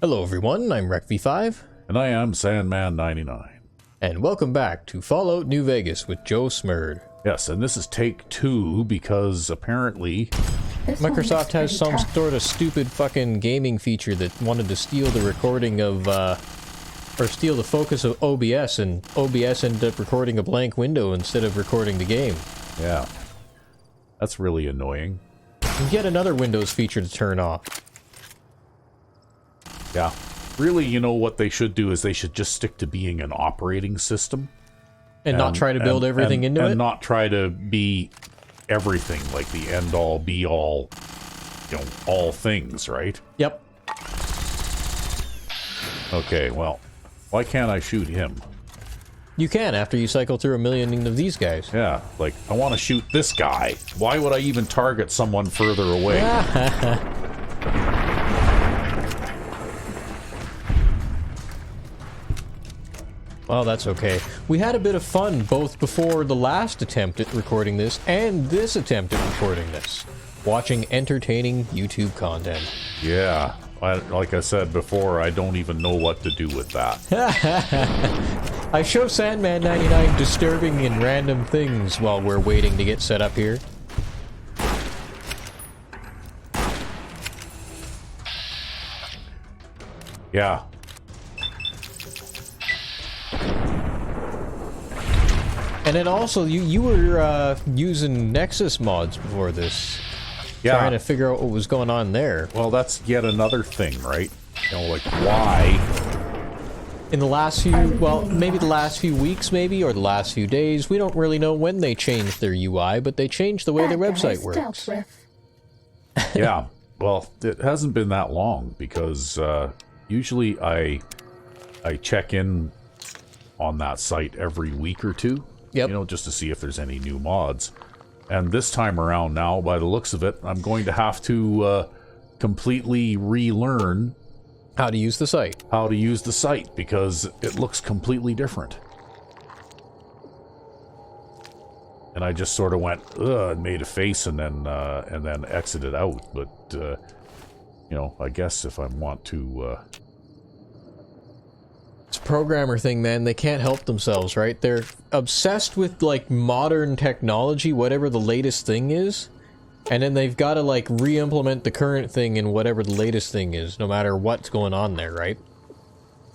Hello everyone, I'm RecV5. And I am Sandman99. And welcome back to Fallout New Vegas with Joe Smurd. Yes, and this is take 2 because apparently Microsoft has some sort of stupid fucking gaming feature that wanted to steal the recording of, or steal the focus of OBS, and OBS ended up recording a blank window instead of recording the game. Yeah. That's really annoying. And yet another Windows feature to turn off. Yeah. Really, you know what they should do is they should just stick to being an operating system. And not try to build everything into it? And not try to be everything, like the end-all, be-all, you know, all things, right? Yep. Okay, well, why can't I shoot him? You can after you cycle through a million of these guys. Yeah, like, I want to shoot this guy. Why would I even target someone further away? Well, that's okay. We had a bit of fun both before the last attempt at recording this and this attempt at recording this. Watching entertaining YouTube content. Yeah, like I said before, I don't even know what to do with that. I show Sandman99 disturbing and random things while we're waiting to get set up here. Yeah. And then also, you were using Nexus mods before this. Yeah. Trying to figure out what was going on there. Well, that's yet another thing, right? You know, like, why? In the last few, well, maybe the last few weeks, maybe, or the last few days, we don't really know when they changed their UI, but they changed the way their website works. Yeah. Well, it hasn't been that long, because usually I check in on that site every week or two. Yep. You know, just to see if there's any new mods. And this time around now, by the looks of it, I'm going to have to completely relearn how to use the site. How to use the site, because it looks completely different. And I just sort of went, ugh, and made a face and then exited out. But, you know, I guess if I want to... It's a programmer thing, man. They can't help themselves, right? They're obsessed with, like, modern technology, whatever the latest thing is. And then they've got to, like, re-implement the current thing in whatever the latest thing is, no matter what's going on there, right?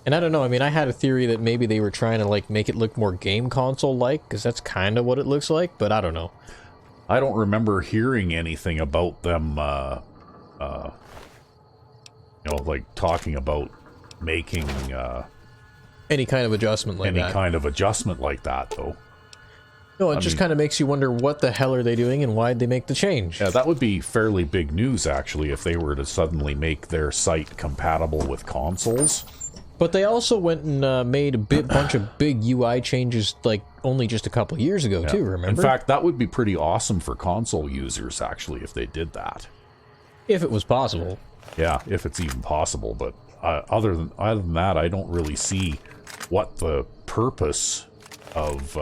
And I don't know, I mean, I had a theory that maybe they were trying to, like, make it look more game console-like, because that's kind of what it looks like, but I don't know. I don't remember hearing anything about them, you know, like, talking about making, any kind of adjustment like that. Any kind of adjustment like that, though. No, it just kind of makes you wonder what the hell are they doing and why'd they make the change. Yeah, that would be fairly big news, actually, if they were to suddenly make their site compatible with consoles. But they also went and made a bunch of big UI changes, like, only just a couple years ago, too, remember? In fact, that would be pretty awesome for console users, actually, if they did that. If it was possible. Yeah, if it's even possible, but other than that, I don't really see what the purpose of,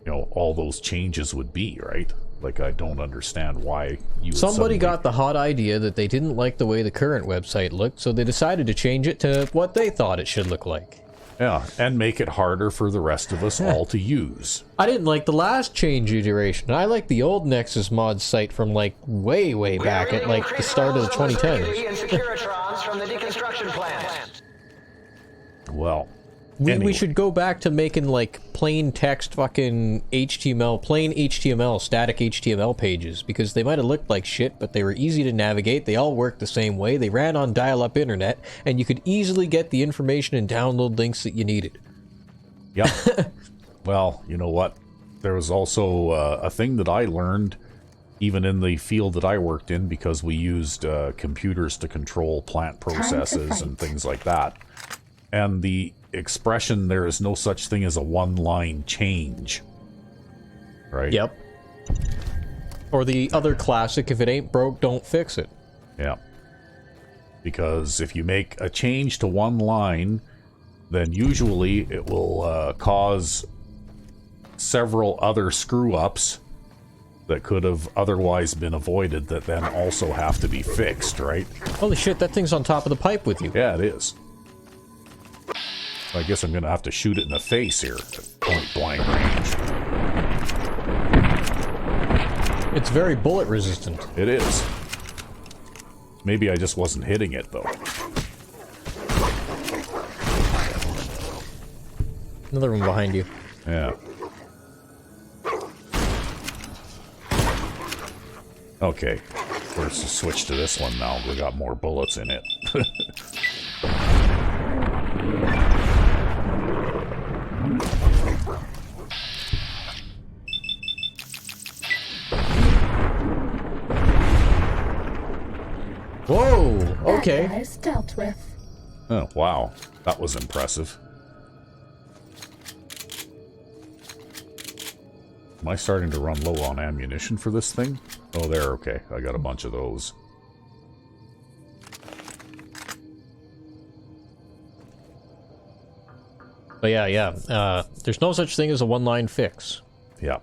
you know, all those changes would be, right? Like, I don't understand why you would Somebody got the hot idea that they didn't like the way the current website looked, so they decided to change it to what they thought it should look like. Yeah, and make it harder for the rest of us all to use. I didn't like the last change iteration. I like the old Nexus mod site from, like, way back at, like, the start of the 2010s. From the deconstruction plant. Well, we should go back to making, like, plain text fucking HTML, plain HTML, static HTML pages, because they might have looked like shit, but they were easy to navigate, they all worked the same way, they ran on dial-up internet, and you could easily get the information and download links that you needed. Yep. Well, you know what? There was also a thing that I learned, even in the field that I worked in, because we used computers to control plant processes and things like that. And the expression, there is no such thing as a one-line change. Right? Yep. Or the other classic, if it ain't broke, don't fix it. Yeah. Because if you make a change to one line, then usually it will cause several other screw-ups that could have otherwise been avoided that then also have to be fixed, right? Holy shit, that thing's on top of the pipe with you. Yeah, it is. I guess I'm gonna have to shoot it in the face here at point blank range. It's very bullet resistant. It is. Maybe I just wasn't hitting it, though. Another one behind you. Yeah. Okay. Let's just switch to this one now. We got more bullets in it. Whoa! Okay. That guy's dealt with. Oh, wow. That was impressive. Am I starting to run low on ammunition for this thing? Oh, there, okay. I got a bunch of those. But yeah. There's no such thing as a one-line fix. Yeah.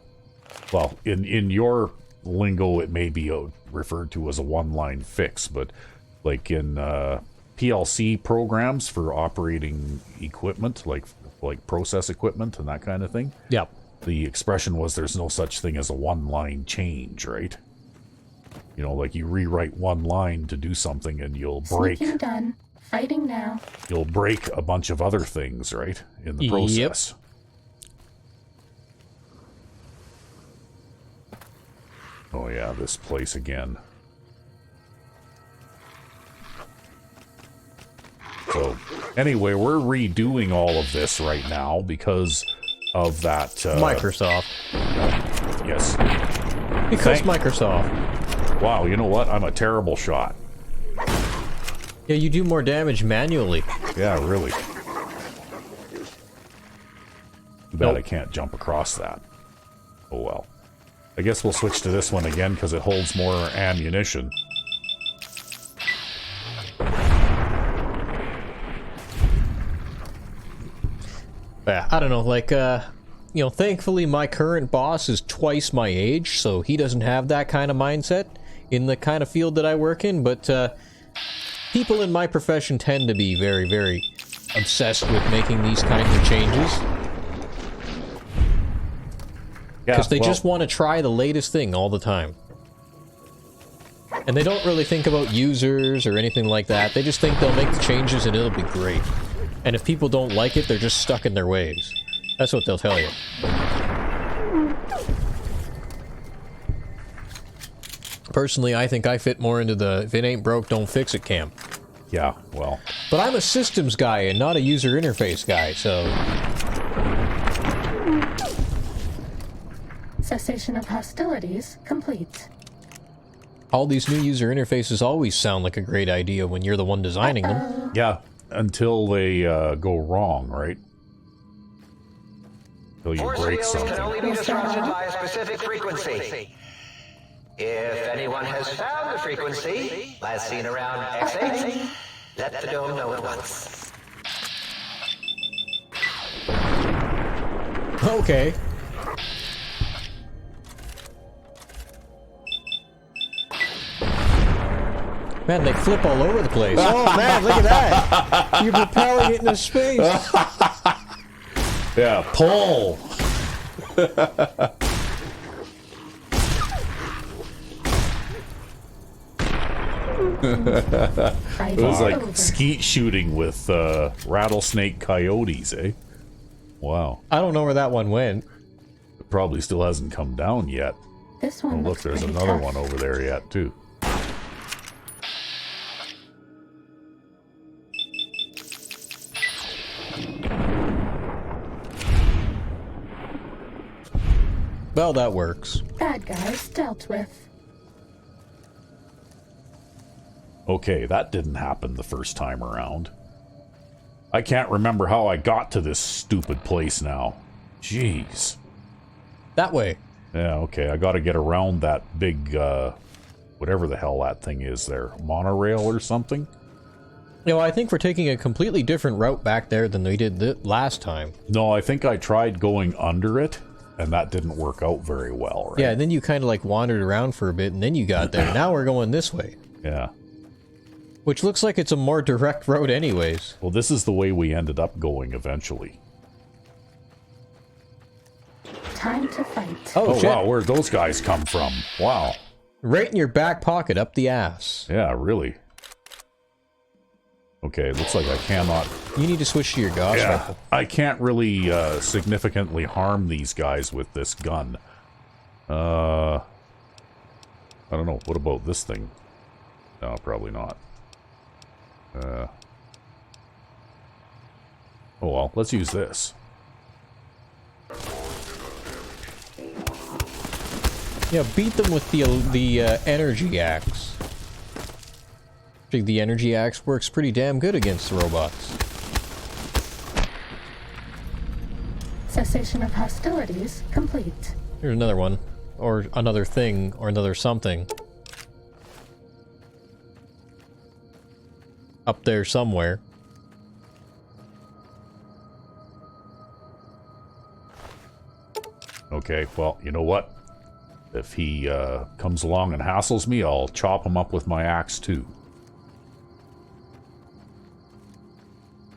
Well, in your lingo, it may be referred to as a one-line fix, but like in PLC programs for operating equipment, like process equipment and that kind of thing. Yeah. The expression was there's no such thing as a one-line change, right? You know, like you rewrite one line to do something and you'll break... Sneaking done. Fighting now. You'll break a bunch of other things, right? In the process. Yep. Oh yeah, this place again. So, anyway, we're redoing all of this right now because of that... Microsoft. Yes. Because Microsoft. Wow, you know what? I'm a terrible shot. Yeah, you do more damage manually. Yeah, really. Too bad I can't jump across that. Oh well. I guess we'll switch to this one again because it holds more ammunition. Yeah, I don't know, like, you know, thankfully my current boss is twice my age, so he doesn't have that kind of mindset in the kind of field that I work in, but, people in my profession tend to be very, very obsessed with making these kinds of changes. Because they just want to try the latest thing all the time. And they don't really think about users or anything like that. They just think they'll make the changes and it'll be great. And if people don't like it, they're just stuck in their ways. That's what they'll tell you. Personally, I think I fit more into the if it ain't broke, don't fix it camp. Yeah, well. But I'm a systems guy and not a user interface guy, so... Cessation of hostilities complete. All these new user interfaces always sound like a great idea when you're the one designing them. Yeah, until they go wrong, right? Until you break something. Force fields can only be disrupted by a specific frequency. If anyone has found the frequency, as seen around X8, let the dome know at once. Okay. Man, they flip all over the place. Oh man, look at that! You're propelling it into space. Yeah, pull! It was like skeet shooting with rattlesnake coyotes, eh? Wow. I don't know where that one went. It probably still hasn't come down yet. This one Oh, look, there's pretty another tough. one over there yet, too. Well, that works. Bad guys dealt with. Okay, that didn't happen the first time around. I can't remember how I got to this stupid place now. Jeez. That way. Yeah, okay, I gotta get around that big, whatever the hell that thing is there. Monorail or something? You know, I think we're taking a completely different route back there than we did last time. No, I think I tried going under it, and that didn't work out very well, right? Yeah, and then you kind of like wandered around for a bit, and then you got there. Now we're going this way. Yeah. Which looks like it's a more direct road anyways. Well, this is the way we ended up going eventually. Time to fight. Oh, shit. Wow, where'd those guys come from? Wow. Right in your back pocket, up the ass. Yeah, really. Okay, looks like I cannot... You need to switch to your Gauss Yeah, rifle. I can't really significantly harm these guys with this gun. I don't know. What about this thing? No, probably not. Oh well, let's use this. Yeah, beat them with the energy axe. I think the energy axe works pretty damn good against the robots. Cessation of hostilities complete. Here's another one. Or another thing, or another something. Up there somewhere. Okay, well, you know what? If he comes along and hassles me, I'll chop him up with my axe too.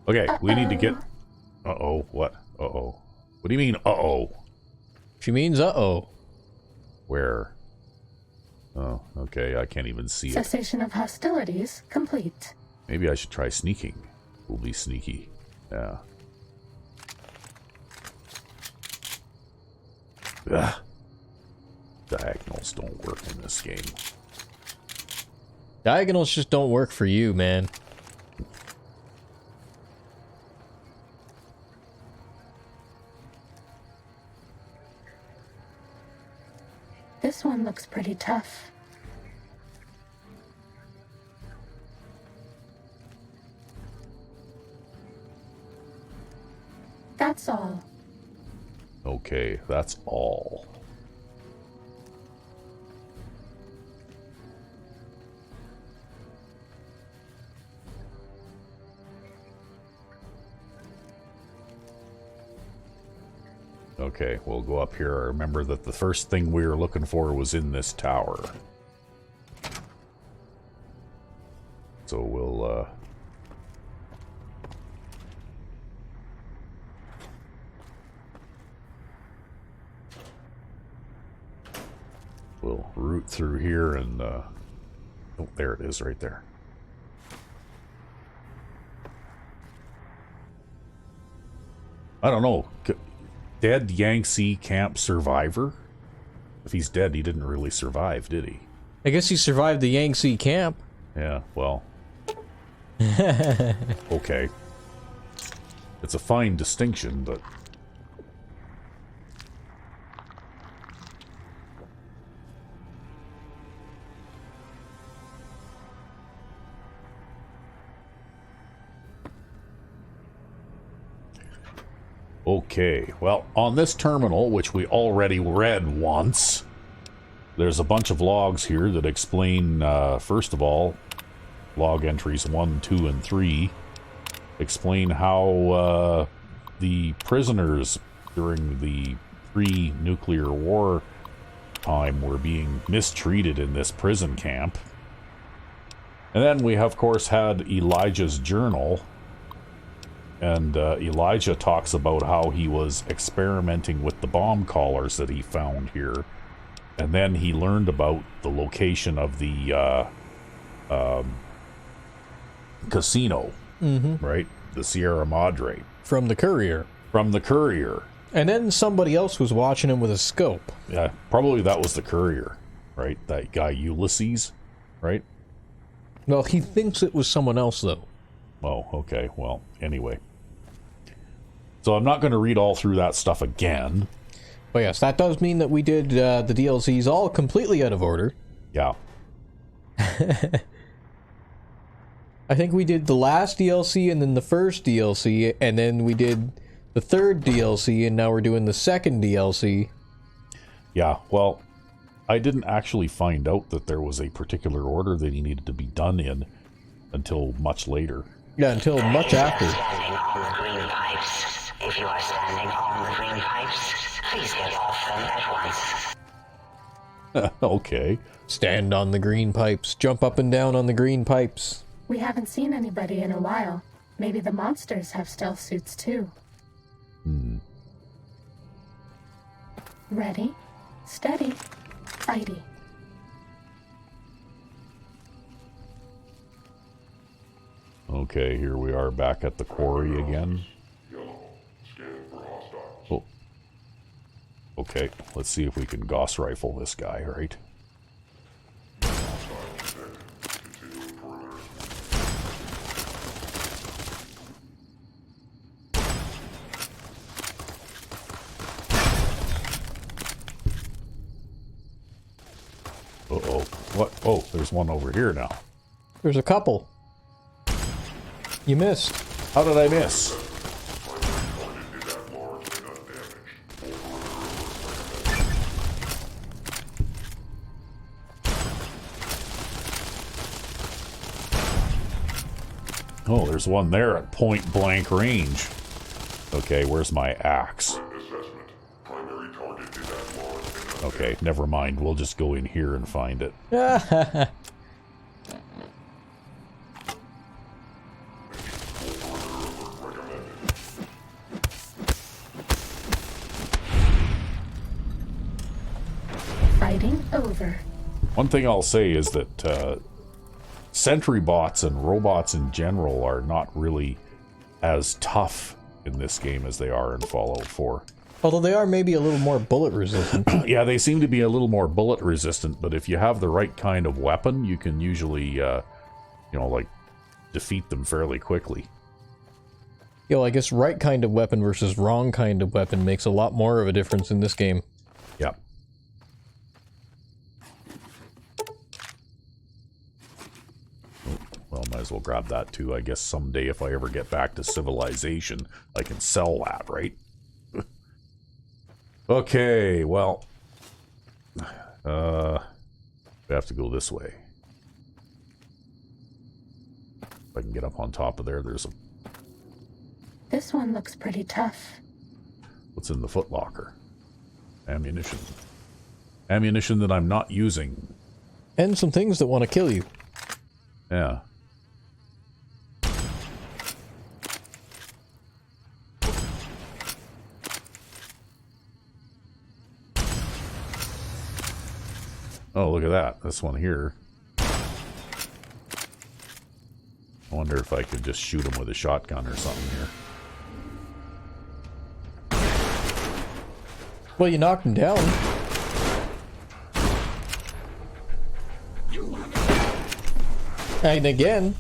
Okay, we need to get... Uh-oh, what? Uh-oh. What do you mean, uh-oh? She means uh-oh. Where? Oh, okay, I can't even see it. Cessation of hostilities complete. Maybe I should try sneaking. We'll be sneaky. Yeah. Ugh. Diagonals don't work in this game. Diagonals just don't work for you, man. This one looks pretty tough. That's all. Okay, that's all. Okay, we'll go up here. I remember that the first thing we were looking for was in this tower. So we'll, we'll root through here and, oh, there it is right there. I don't know. Dead Yangtze Camp survivor? If he's dead, he didn't really survive, did he? I guess he survived the Yangtze camp. Yeah, well. Okay. It's a fine distinction, but... Okay, well, on this terminal, which we already read once, there's a bunch of logs here that explain, first of all, log entries 1, 2, and 3, explain how the prisoners during the pre-nuclear war time were being mistreated in this prison camp. And then we, of course, had Elijah's journal. And Elijah talks about how he was experimenting with the bomb collars that he found here. And then he learned about the location of the casino, right? The Sierra Madre. From the courier. From the courier. And then somebody else was watching him with a scope. Yeah, probably that was the courier, right? That guy Ulysses, right? Well, he thinks it was someone else, though. Oh, okay. Well, anyway. So I'm not going to read all through that stuff again. But yes, that does mean that we did the DLCs all completely out of order. Yeah. I think we did the last DLC and then the first DLC, and then we did the third DLC, and now we're doing the second DLC. Yeah, well, I didn't actually find out that there was a particular order that he needed to be done in until much later. Yeah, until much after. Green pipes. If you are standing on the green pipes, please get off them at once. Okay. Stand on the green pipes. Jump up and down on the green pipes. We haven't seen anybody in a while. Maybe the monsters have stealth suits too. Ready, steady, fighty. Okay, here we are back at the quarry again. Oh. Okay, let's see if we can Gauss rifle this guy, right? Uh-oh. What? Oh, there's one over here now. There's a couple. You missed. How did I miss? Oh, there's one there at point blank range. Okay, where's my axe? Okay, never mind. We'll just go in here and find it. Fighting over. One thing I'll say is that sentry bots and robots in general are not really as tough in this game as they are in Fallout 4. Although they are maybe a little more bullet resistant. Yeah, they seem to be a little more bullet resistant, but if you have the right kind of weapon, you can usually, you know, like, defeat them fairly quickly. Yo, I guess right kind of weapon versus wrong kind of weapon makes a lot more of a difference in this game. Yeah. Well, might as well grab that too. I guess someday if I ever get back to civilization, I can sell that, right? Okay, well, we have to go this way. If I can get up on top of there, there's a... This one looks pretty tough. What's in the footlocker? Ammunition. Ammunition that I'm not using. And some things that want to kill you. Yeah. Oh, look at that. This one here. I wonder if I could just shoot him with a shotgun or something here. Well, you knocked him down. And again.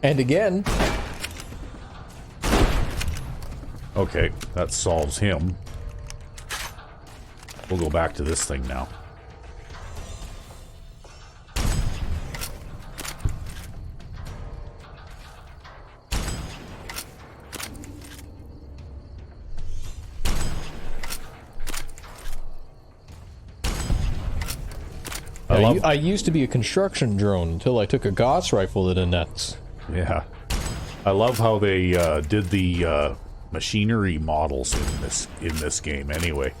And again. Okay, that solves him. We'll go back to this thing now. I used to be a construction drone until I took a Gauss rifle to the nuts. Yeah. I love how they did the machinery models in this game anyway.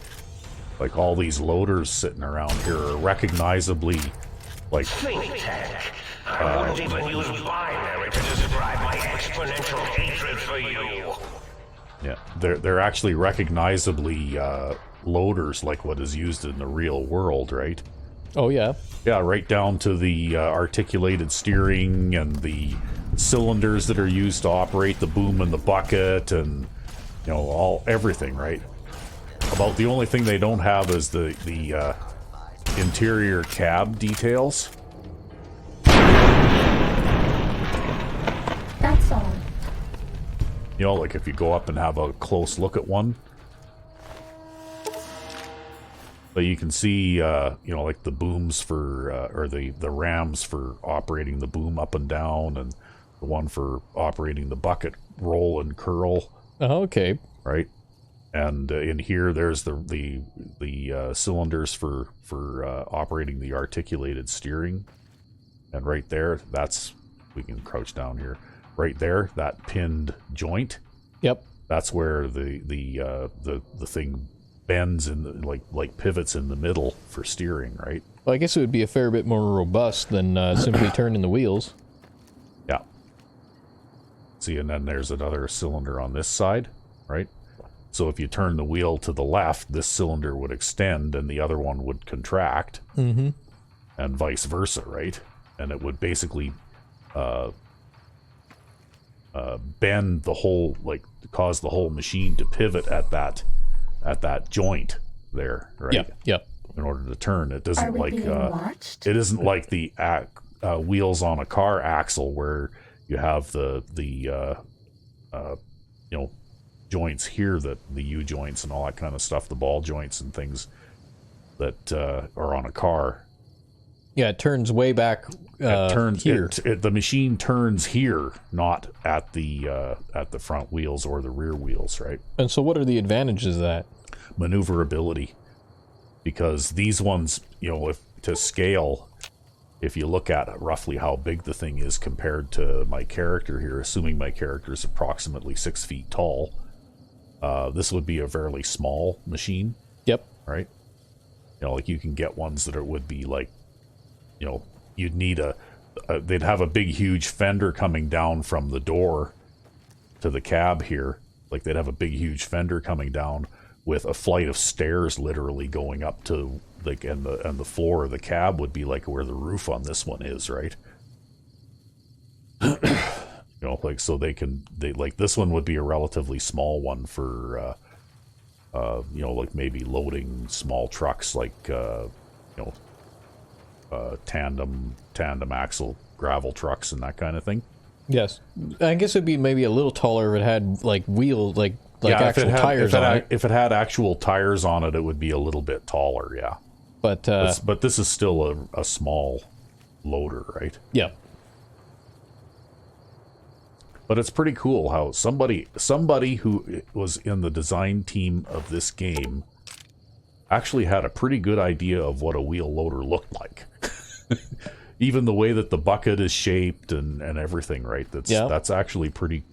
Like all these loaders sitting around here are recognizably like Think tech. I wouldn't even use binary to describe my exponential hatred for you. yeah, they're actually recognizably loaders like what is used in the real world, right? Oh, yeah. Yeah, right down to the articulated steering and the cylinders that are used to operate the boom and the bucket and, you know, everything, right? About the only thing they don't have is the interior cab details. That's all. You know, like if you go up and have a close look at one. But you can see, you know, like the booms for, or the rams for operating the boom up and down, and the one for operating the bucket roll and curl. Oh, okay. Right? And in here, there's the cylinders for operating the articulated steering. And right there, that's, we can crouch down here. Right there, that pinned joint. Yep. That's where the thing bends in the, like pivots in the middle for steering, right? Well, I guess it would be a fair bit more robust than simply turning the wheels. Yeah. See, and then there's another cylinder on this side, right? So if you turn the wheel to the left, this cylinder would extend and the other one would contract. Mm-hmm. And vice versa, right? And it would basically bend the whole, like, cause the whole machine to pivot at that joint there, right? Yep. Yep. In order to turn, it doesn't like It isn't like the wheels on a car axle where you have the joints here, that the U joints and all that kind of stuff, the ball joints and things that are on a car. Yeah, it turns way back here. The machine turns here, not at the front wheels or the rear wheels, right? And so what are the advantages of that? Maneuverability. Because these ones, if to scale, if you look at roughly how big the thing is compared to my character here, assuming my character is approximately 6 feet tall, this would be a fairly small machine. Yep. Right? Like you can get ones that would be like, you'd need they'd have a big, huge fender coming down from the door to the cab here. Like they'd have a big, huge fender coming down with a flight of stairs literally going up to, like, and the floor of the cab would be like where the roof on this one is, right? Like, so they like, this one would be a relatively small one for, like maybe loading small trucks, like, tandem axle gravel trucks and that kind of thing. Yes. I guess it'd be maybe a little taller if it had, like, wheels, like actual tires on it. If it had actual tires on it, it would be a little bit taller, yeah. But this is still a small loader, right? Yeah. But it's pretty cool how somebody who was in the design team of this game actually had a pretty good idea of what a wheel loader looked like. Even the way that the bucket is shaped and everything, right? That's actually pretty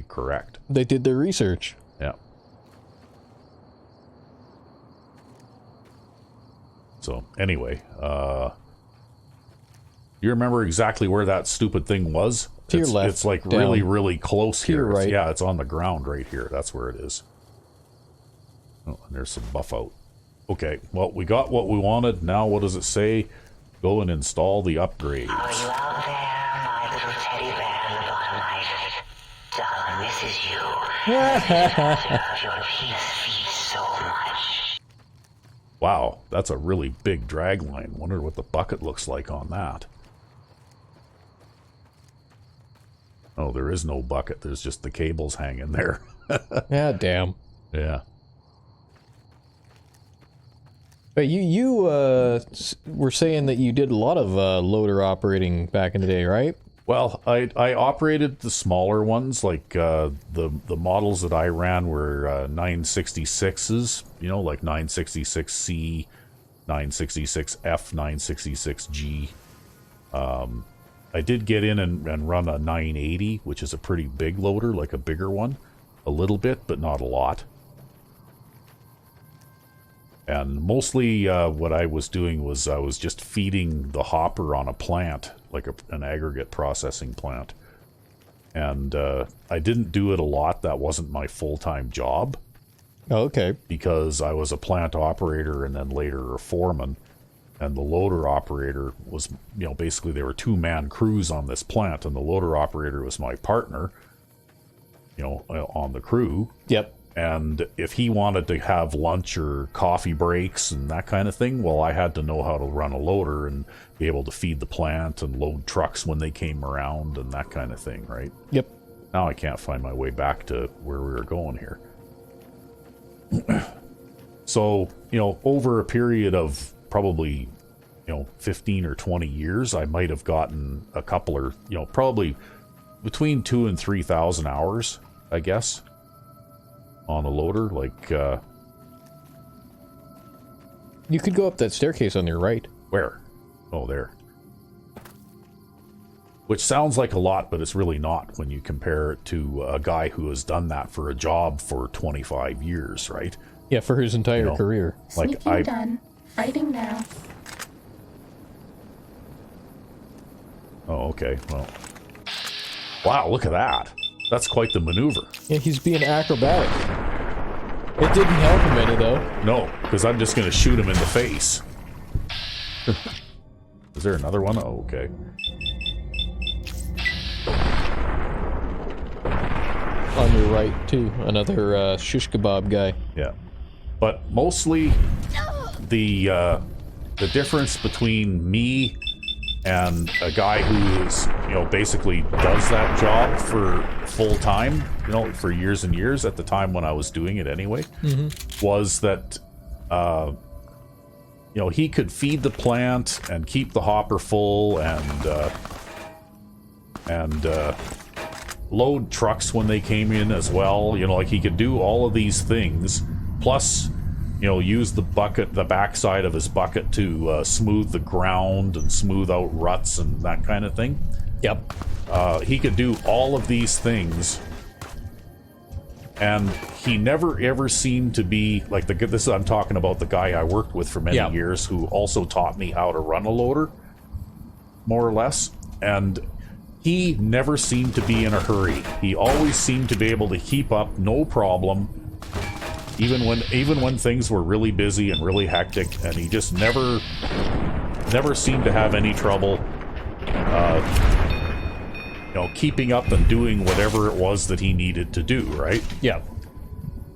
correct. They did their research. Yeah. So anyway, you remember exactly where that stupid thing was? To your left. It's like down. really close to here. your right. Yeah, it's on the ground right here. That's where it is. Oh, and there's some buff out. Okay, well, we got what we wanted. Now what does it say? Go and install the upgrades. Are you out there, my little teddy bear in the bottom right? Darling, this is you. Your penis feeds so much. Wow, that's a really big drag line. Wonder what the bucket looks like on that. Oh, there is no bucket. There's just the cables hanging there. Yeah, damn. Yeah. But you were saying that you did a lot of loader operating back in the day, right? Well, I operated the smaller ones, like the models that I ran were 966s, like 966C, 966F, 966G. I did get in and run a 980, which is a pretty big loader, like a bigger one, a little bit, but not a lot. And mostly what I was doing was I was just feeding the hopper on a plant, like an aggregate processing plant. And I didn't do it a lot. That wasn't my full-time job. Oh, okay. Because I was a plant operator and then later a foreman. And the loader operator was, basically there were two-man crews on this plant. And the loader operator was my partner, on the crew. Yep. And if he wanted to have lunch or coffee breaks and that kind of thing, well, I had to know how to run a loader and be able to feed the plant and load trucks when they came around and that kind of thing, right? Yep. Now I can't find my way back to where we were going here. So, over a period of probably, 15 or 20 years, I might have gotten a couple or, probably between 2,000 and 3,000 hours, I guess, on a loader. Like, you could go up that staircase on your right. where? Oh, there. Which sounds like a lot, but it's really not when you compare it to a guy who has done that for a job for 25 years, right? Yeah, for his entire career. Like Sneaking done. Fighting now. Oh, okay. Well, wow, look at that. That's quite the maneuver. Yeah, he's being acrobatic. It didn't help him any, though. No, because I'm just going to shoot him in the face. Is there another one? Oh, okay. On your right, too. Another shish kebab guy. Yeah. But mostly the difference between me and a guy who is, basically does that job for full time, for years and years at the time when I was doing it anyway, was that, he could feed the plant and keep the hopper full and load trucks when they came in as well. Like he could do all of these things, plus use the backside of his bucket to smooth the ground and smooth out ruts and that kind of thing. Yep. He could do all of these things, and he never ever seemed to be like I'm talking about the guy I worked with for many years, who also taught me how to run a loader, more or less, and he never seemed to be in a hurry. He always seemed to be able to keep up, no problem. Even when things were really busy and really hectic, and he just never seemed to have any trouble, keeping up and doing whatever it was that he needed to do, right? Yeah.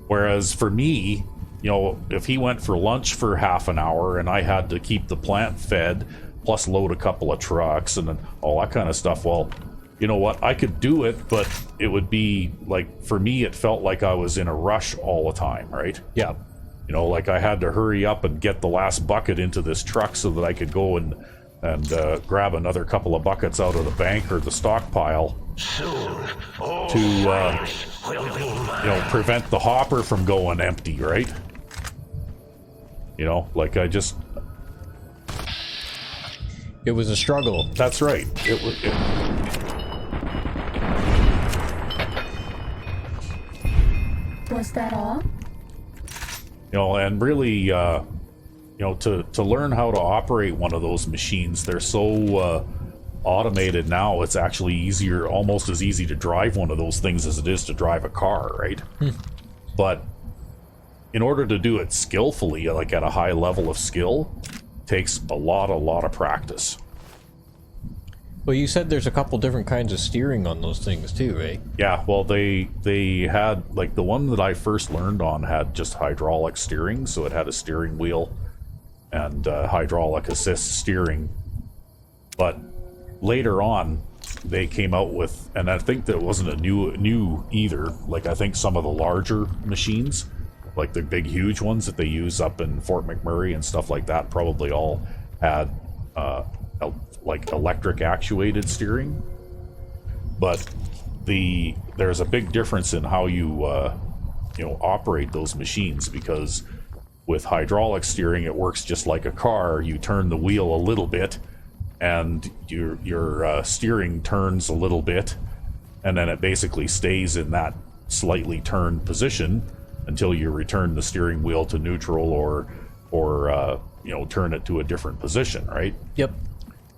Whereas for me, if he went for lunch for half an hour and I had to keep the plant fed, plus load a couple of trucks and all that kind of stuff, well, you know what? I could do it, but it would be like, for me, it felt like I was in a rush all the time, right? Yeah. Like I had to hurry up and get the last bucket into this truck so that I could go and grab another couple of buckets out of the bank or the stockpile to prevent the hopper from going empty, right? Like I just... It was a struggle. That's right. Was that all? And really, to learn how to operate one of those machines, they're so automated now, it's actually almost as easy to drive one of those things as it is to drive a car, right? But in order to do it skillfully, like at a high level of skill, takes a lot of practice. Well, you said there's a couple different kinds of steering on those things too, right? Yeah, well, they had, like, the one that I first learned on had just hydraulic steering, so it had a steering wheel and hydraulic assist steering. But later on, they came out with, and I think that wasn't a new either. Like, I think some of the larger machines, like the big huge ones that they use up in Fort McMurray and stuff like that, probably all had like electric actuated steering. But there's a big difference in how you operate those machines, because with hydraulic steering it works just like a car. You turn the wheel a little bit and your steering turns a little bit, and then it basically stays in that slightly turned position until you return the steering wheel to neutral or turn it to a different position, right? Yep.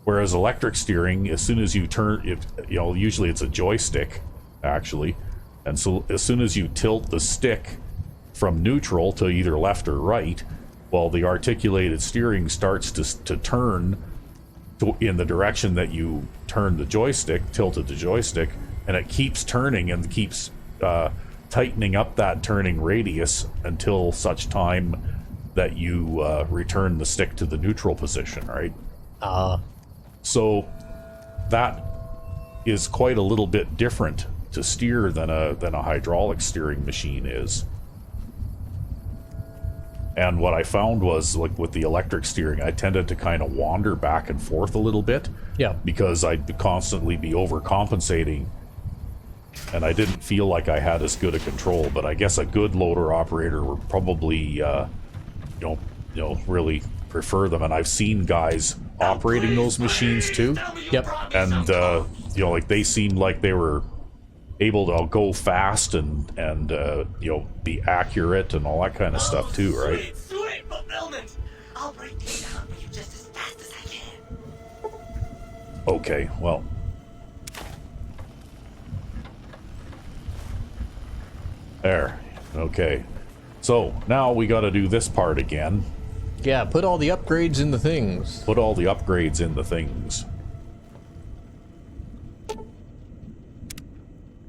Whereas electric steering, as soon as you turn it, usually it's a joystick, actually, and so as soon as you tilt the stick from neutral to either left or right, well, the articulated steering starts to turn in the direction that you turn the joystick, tilted the joystick, and it keeps turning and keeps tightening up that turning radius until such time that you return the stick to the neutral position, right? So that is quite a little bit different to steer than a hydraulic steering machine is. And what I found was, like, with the electric steering, I tended to kind of wander back and forth a little bit. Yeah. Because I'd constantly be overcompensating, and I didn't feel like I had as good a control. But I guess a good loader operator would probably, really prefer them. And I've seen guys operating those machines too. Yep. And you know, like they seemed like they were able to go fast and you know, be accurate and all that kind of stuff too, right? Sweet fulfillment! I'll break these down for you just as fast as I can. Okay, well. There. Okay. So, now we gotta do this part again. Yeah, put all the upgrades in the things. Put all the upgrades in the things.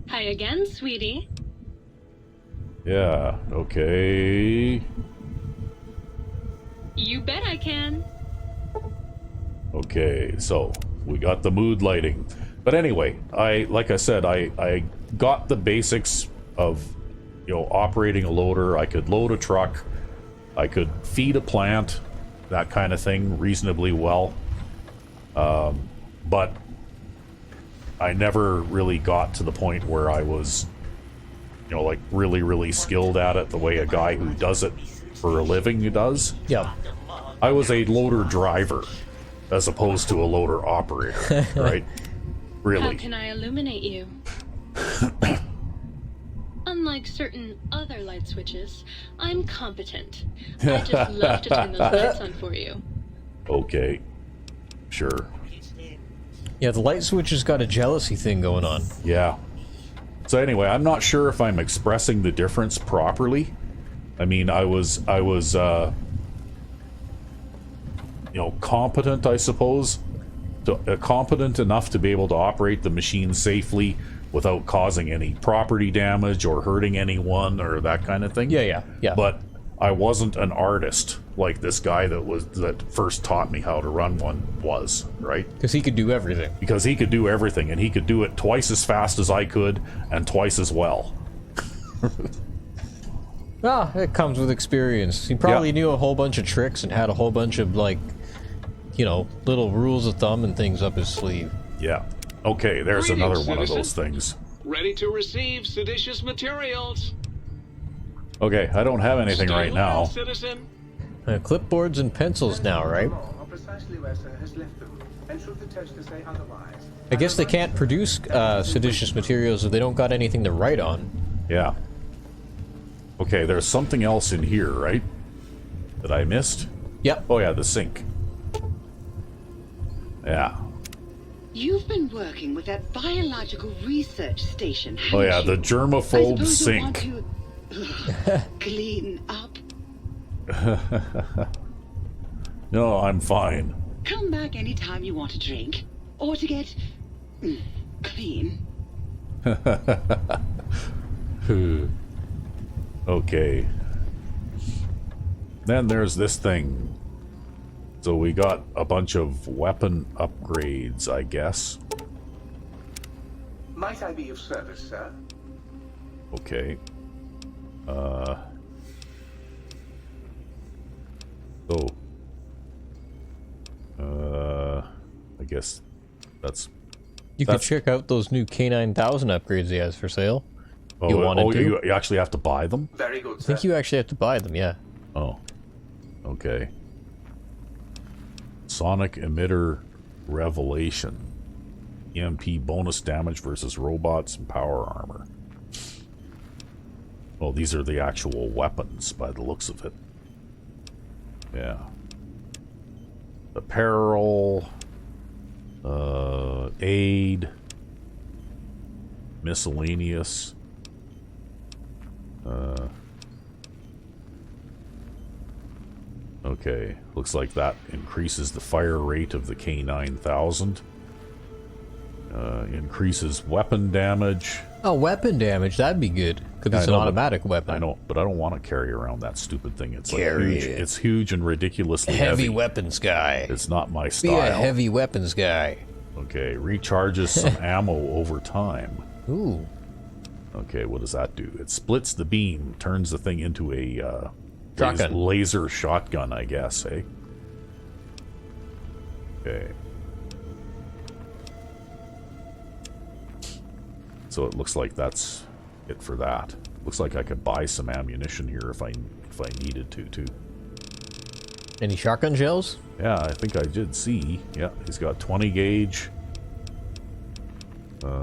Hi again, sweetie. Yeah, okay. You bet I can. Okay, so we got the mood lighting. But anyway, like I said, I got the basics of, you know, operating a loader. I could load a truck. I could feed a plant, that kind of thing, reasonably well. But I never really got to the point where I was, you know, like really, really skilled at it the way a guy who does it for a living does. Yeah. I was a loader driver as opposed to a loader operator, right? Really. How can I illuminate you? Unlike certain other light switches, I'm competent. I just love to turn those lights on for you. Okay. Sure. Yeah, the light switch has got a jealousy thing going on. Yeah. So anyway, I'm not sure if I'm expressing the difference properly. I mean, I was you know, competent, I suppose. Competent enough to be able to operate the machine safely without causing any property damage or hurting anyone or that kind of thing. Yeah. But I wasn't an artist like this guy that first taught me how to run one was, right? Because he could do everything. Because he could do everything, and he could do it twice as fast as I could, and twice as well. It comes with experience. He probably knew a whole bunch of tricks and had a whole bunch of, like, you know, little rules of thumb and things up his sleeve. Yeah. Okay, there's Greetings, another one of citizen. those things. Ready to receive seditious materials. Okay, I don't have anything Stay right well, now. citizen. Clipboards and pencils now, right? Are precisely where Sir has left them, and should the tester say otherwise, I guess they can't produce seditious materials if they don't got anything to write on. Yeah. Okay, there's something else in here, right? That I missed? Yep. Oh yeah, the sink. Yeah. You've been working with that biological research station, haven't Oh yeah, you? the I germaphobe suppose you'll want sink. to clean up. No, I'm fine. Come back anytime you want a drink, or to get clean. Okay. Then there's this thing. So we got a bunch of weapon upgrades, I guess. might I be of service, sir? Okay. I guess that's... You could check out those new K9000 upgrades he has for sale. Oh, You wanted to? you actually have to buy them? Very good, I sir. think you actually have to buy them, yeah. Oh. Okay. Sonic Emitter Revelation. EMP bonus damage versus robots and power armor. Oh, these are the actual weapons by the looks of it. Yeah. Apparel. Aid. Miscellaneous. Okay, looks like that increases the fire rate of the K9000. Increases weapon damage. Oh, weapon damage, that'd be good. Because it's an automatic weapon. I know, but I don't want to carry around that stupid thing. It's like Carry huge. it. It's huge and ridiculously Heavy heavy. weapons guy. It's not my Be style. a heavy weapons guy. Okay, recharges some ammo over time. Ooh. Okay, what does that do? It splits the beam, turns the thing into a Shotgun. laser shotgun, I guess, eh? Okay. So it looks like that's it for that. Looks like I could buy some ammunition here if I needed to, too. Any shotgun shells? Yeah, I think I did see. Yeah, he's got 20 gauge.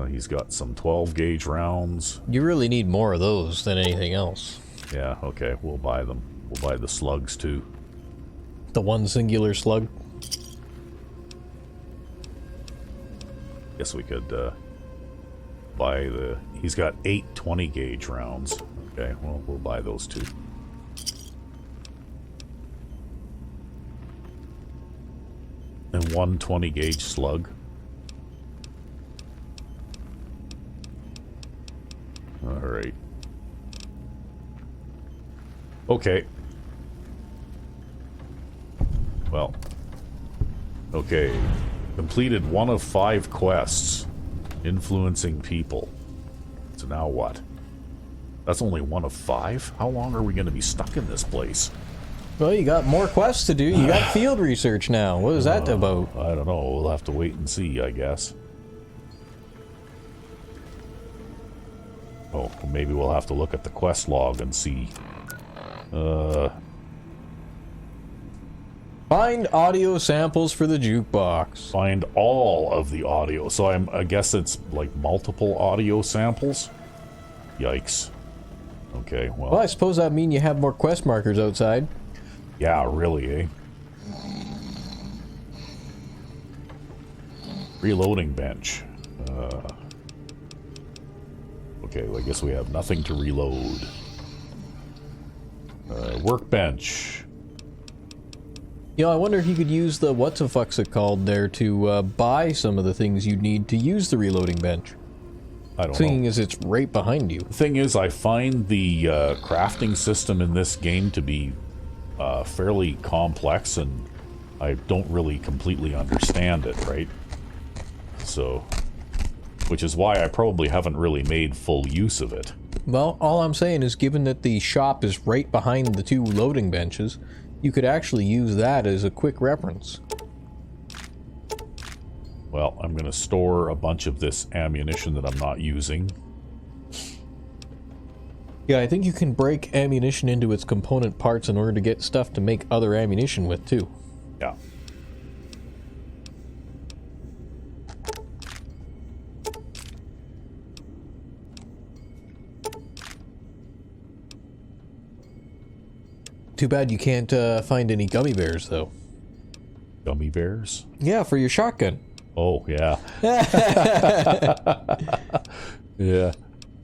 He's got some 12 gauge rounds. You really need more of those than anything else. Yeah, okay, we'll buy them. We'll buy the slugs too. The one singular slug. Guess we could buy the... He's got 8 20 gauge rounds. Okay, well, we'll buy those too. And 1 20 gauge slug. Alright. Okay. Well. Okay. Completed 1 of 5 quests. Influencing people. So now what? That's only 1 of 5? How long are we going to be stuck in this place? Well, you got more quests to do. You got field research now. What is that about? I don't know. We'll have to wait and see, I guess. Oh, maybe we'll have to look at the quest log and see. Find audio samples for the jukebox. Find all of the audio. So I guess it's like multiple audio samples? Yikes. Okay, well... Well, I suppose that means you have more quest markers outside. Yeah, really, eh? Reloading bench. Okay, well, I guess we have nothing to reload. Workbench. You know, I wonder if you could use the what's-a-fuck's it called there to buy some of the things you need to use the reloading bench. I don't Seeing know. as it's right behind you. The thing is, I find the crafting system in this game to be fairly complex, and I don't really completely understand it, right? So, which is why I probably haven't really made full use of it. Well, all I'm saying is given that the shop is right behind the 2 loading benches, you could actually use that as a quick reference. Well, I'm going to store a bunch of this ammunition that I'm not using. Yeah, I think you can break ammunition into its component parts in order to get stuff to make other ammunition with, too. Yeah. Too bad you can't find any gummy bears, though. Gummy bears? Yeah, for your shotgun. Oh, yeah. Yeah.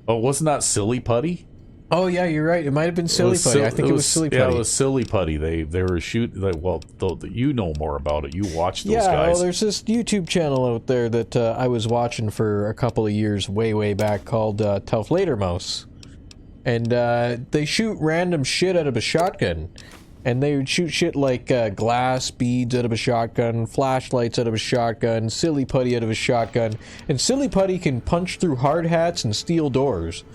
Oh, wasn't that Silly Putty? Oh, yeah, you're right. It might have been Silly Putty. I think it was Silly Putty. Yeah, it was Silly Putty. They were shooting... Well, you know more about it. You watched those Yeah, guys. well, there's this YouTube channel out there that I was watching for a couple of years way back called Tough Later Mouse. And they shoot random shit out of a shotgun. And they would shoot shit like glass beads out of a shotgun, flashlights out of a shotgun, Silly Putty out of a shotgun. And Silly Putty can punch through hard hats and steel doors.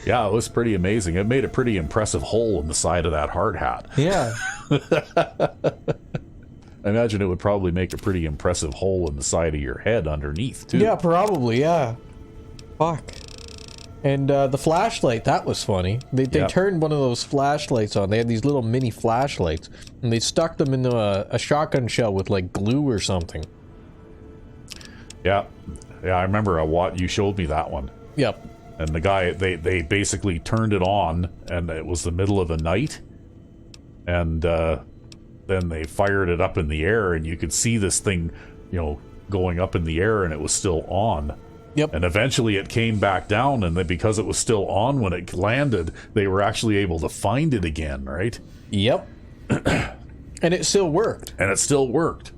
Yeah, it was pretty amazing. It made a pretty impressive hole in the side of that hard hat. Yeah. I imagine it would probably make a pretty impressive hole in the side of your head underneath, too. Yeah, probably, yeah. Fuck. And the flashlight, that was funny. They Yep. turned one of those flashlights on. They had these little mini flashlights. And they stuck them into a shotgun shell with, like, glue or something. Yeah. Yeah, I remember you showed me that one. Yep. And the guy, they basically turned it on, and it was the middle of the night. And then they fired it up in the air, and you could see this thing, you know, going up in the air, and it was still on. Yep. And eventually it came back down, and then because it was still on when it landed, they were actually able to find it again, right? Yep. And it still worked. And it still worked.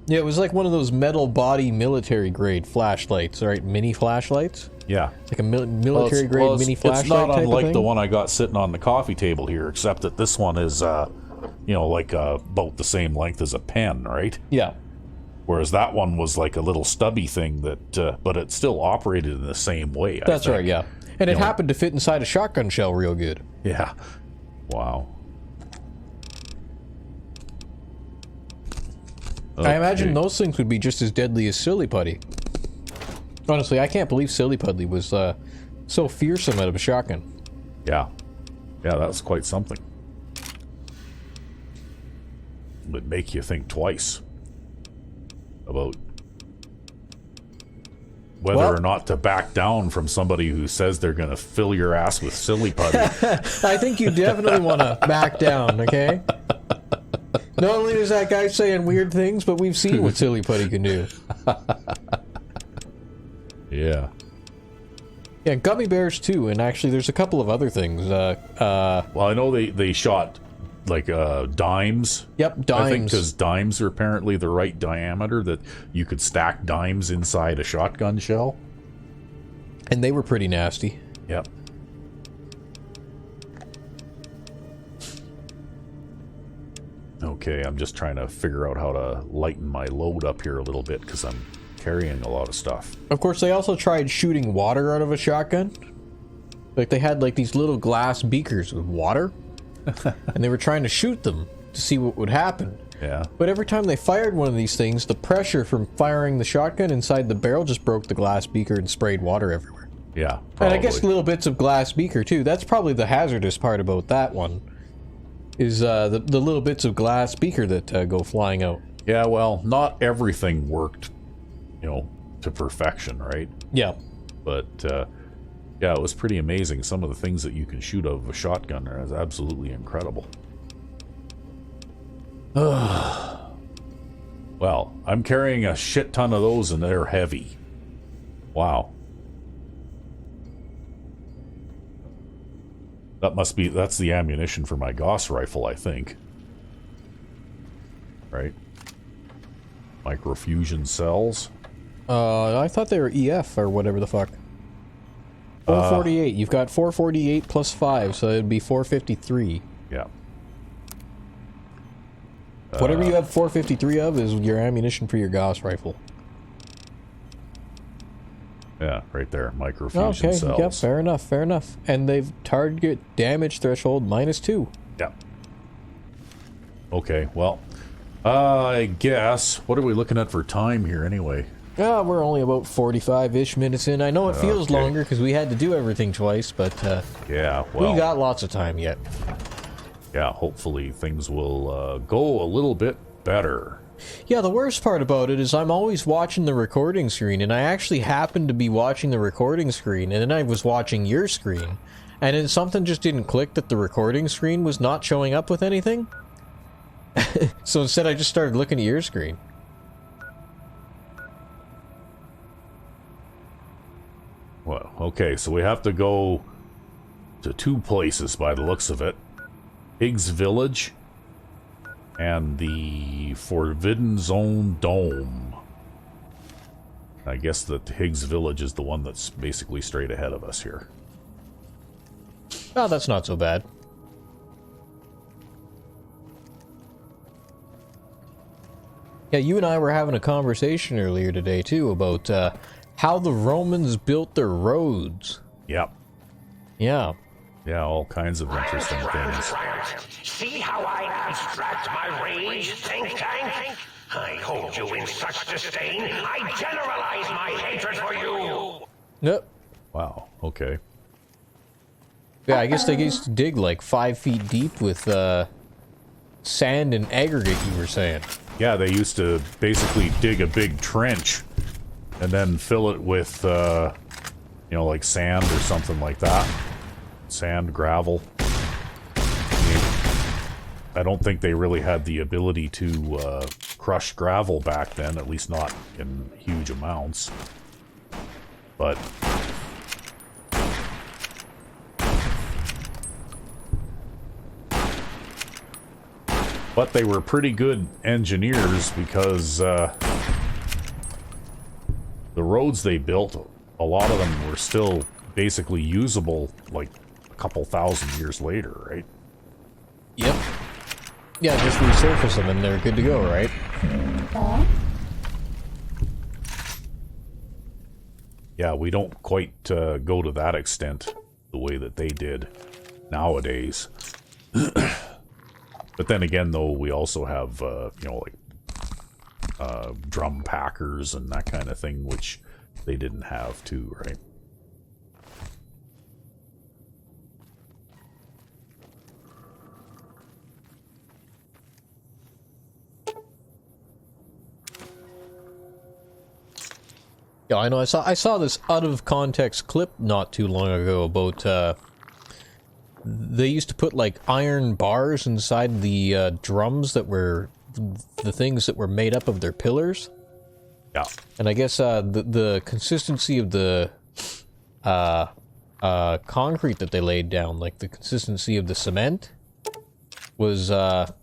Yeah, it was like one of those metal body military grade flashlights, right? Mini flashlights? Yeah. Like a military grade mini flashlight It's not type of unlike thing? the one I got sitting on the coffee table here, except that this one is, you know, like about the same length as a pen, right? Yeah. Whereas that one was like a little stubby thing that, but it still operated in the same way. That's right, yeah. And it know, happened to fit inside a shotgun shell real good. Yeah. Wow. I imagine Okay. those things would be just as deadly as Silly Putty. Honestly, I can't believe Silly Putty was so fearsome out of a shotgun. Yeah. Yeah, that's quite something. It would make you think twice about whether or not to back down from somebody who says they're going to fill your ass with silly putty. I think you definitely want to back down, okay? Not only is that guy saying weird things, but we've seen what silly putty can do. Yeah. Yeah, gummy bears too, and actually there's a couple of other things. Well, I know they shot like dimes. Yep, dimes. I think because dimes are apparently the right diameter that you could stack dimes inside a shotgun shell. And they were pretty nasty. Yep. Okay, I'm just trying to figure out how to lighten my load up here a little bit because I'm carrying a lot of stuff. Of course, they also tried shooting water out of a shotgun. Like, they had, like, these little glass beakers with water. And they were trying to shoot them to see what would happen. Yeah. But every time they fired one of these things, the pressure from firing the shotgun inside the barrel just broke the glass beaker and sprayed water everywhere. Yeah, probably. And I guess little bits of glass beaker, too. That's probably the hazardous part about that one. Is the little bits of glass beaker that go flying out. Yeah, well, not everything worked, you know, to perfection, right? Yeah. But, yeah, it was pretty amazing. Some of the things that you can shoot out of a shotgun are absolutely incredible. Well, I'm carrying a shit ton of those and they're heavy. Wow. That's the ammunition for my Gauss rifle, I think. Right? Microfusion cells. I thought they were EF or whatever the fuck. 448. You've got 448 plus 5, so it'd be 453. Yeah. Whatever you have 453 of is your ammunition for your Gauss rifle. Yeah, right there. Microfusion cells. Okay, yeah, fair enough, fair enough. And they've target damage threshold -2. Yeah. Okay, well, I guess, what are we looking at for time here anyway? We're only about 45-ish minutes in. I know it feels longer because we had to do everything twice, but yeah, well, we got lots of time yet. Yeah, hopefully things will go a little bit better. Yeah, the worst part about it is I'm always watching the recording screen, and I actually happened to be watching the recording screen, and then I was watching your screen, and then something just didn't click that the recording screen was not showing up with anything. So instead I just started looking at your screen. Well, okay, so we have to go to two places by the looks of it. Higgs Village and the Forbidden Zone Dome. I guess that Higgs Village is the one that's basically straight ahead of us here. Oh, that's not so bad. Yeah, you and I were having a conversation earlier today, too, about how the Romans built their roads. Yep. Yeah. Yeah, all kinds of interesting things. See how I abstract my rage, think tank? I hold you in such disdain, I generalize my hatred for you! Yep. Wow, okay. Yeah, I guess they used to dig like 5 feet deep with sand and aggregate, you were saying. Yeah, they used to basically dig a big trench and then fill it with, you know, like sand or something like that. Sand, gravel. I don't think they really had the ability to crush gravel back then, at least not in huge amounts. But they were pretty good engineers because the roads they built, a lot of them were still basically usable like a couple thousand years later, right? Yep. Yeah, just resurface them and they're good to go, right? Yeah, we don't quite go to that extent the way that they did nowadays. But then again, though, we also have, you know, like drum packers and that kind of thing, which they didn't have too, right? Yeah, I know. I saw this out of context clip not too long ago about they used to put like iron bars inside the drums that were the things that were made up of their pillars. Yeah. And I guess the consistency of the concrete that they laid down, like the consistency of the cement, was hell.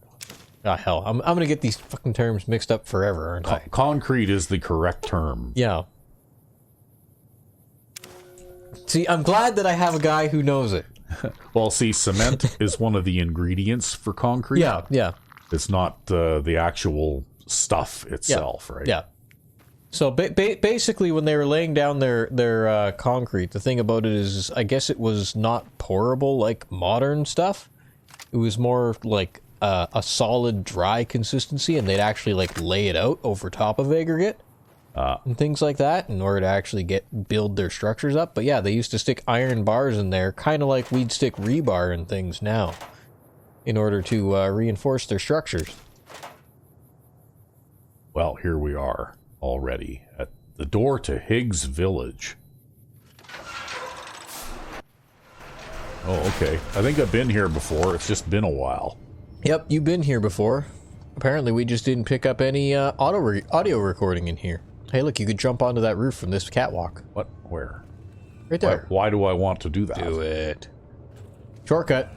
I'm gonna get these fucking terms mixed up forever, aren't I? Concrete is the correct term. Yeah. See, I'm glad that I have a guy who knows it. Well, see, cement is one of the ingredients for concrete. Yeah, yeah. It's not the actual stuff itself, right? Yeah. So basically, when they were laying down their concrete, the thing about it is, I guess it was not pourable like modern stuff. It was more like a solid, dry consistency, and they'd actually like lay it out over top of aggregate and things like that in order to actually build their structures up. But yeah, they used to stick iron bars in there, kind of like we'd stick rebar and things now, in order to reinforce their structures. Well, here we are already at the door to Higgs Village. Oh, okay. I think I've been here before. It's just been a while. Yep, you've been here before. Apparently, we just didn't pick up any audio recording in here. Hey, look, you could jump onto that roof from this catwalk. What? Where? Right there. Why do I want to do that? Do it. Shortcut.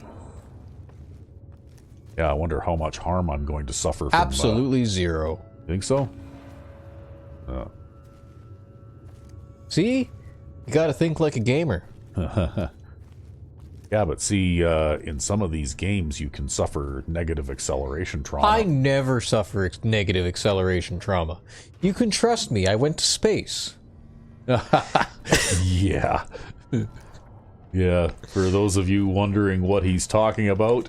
Yeah, I wonder how much harm I'm going to suffer from... Absolutely zero. Think so? See? You gotta think like a gamer. Yeah, but see, in some of these games, you can suffer negative acceleration trauma. I never suffer negative acceleration trauma. You can trust me, I went to space. Yeah. Yeah, for those of you wondering what he's talking about,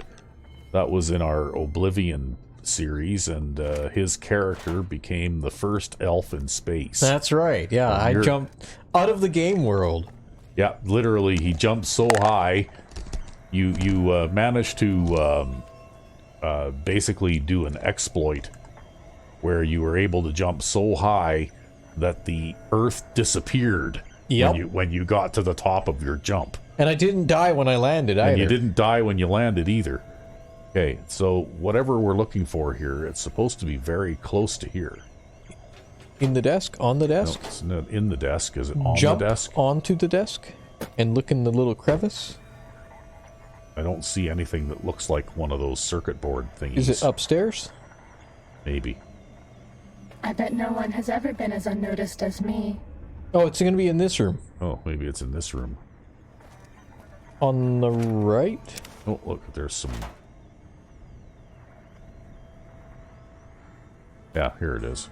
that was in our Oblivion series, and his character became the first elf in space. That's right, yeah, I jumped out of the game world. Yeah, literally, he jumped so high, you managed to basically do an exploit where you were able to jump so high that the Earth disappeared when you got to the top of your jump. And I didn't die when I landed either. And you didn't die when you landed either. Okay, so whatever we're looking for here, it's supposed to be very close to here. In the desk? On the desk? No, it's not in the desk. Is it on Jump the desk? Onto the desk and look in the little crevice. I don't see anything that looks like one of those circuit board thingies. Is it upstairs? Maybe. I bet no one has ever been as unnoticed as me. Oh, it's going to be in this room. Oh, maybe it's in this room. On the right? Oh, look, there's some... Yeah, here it is.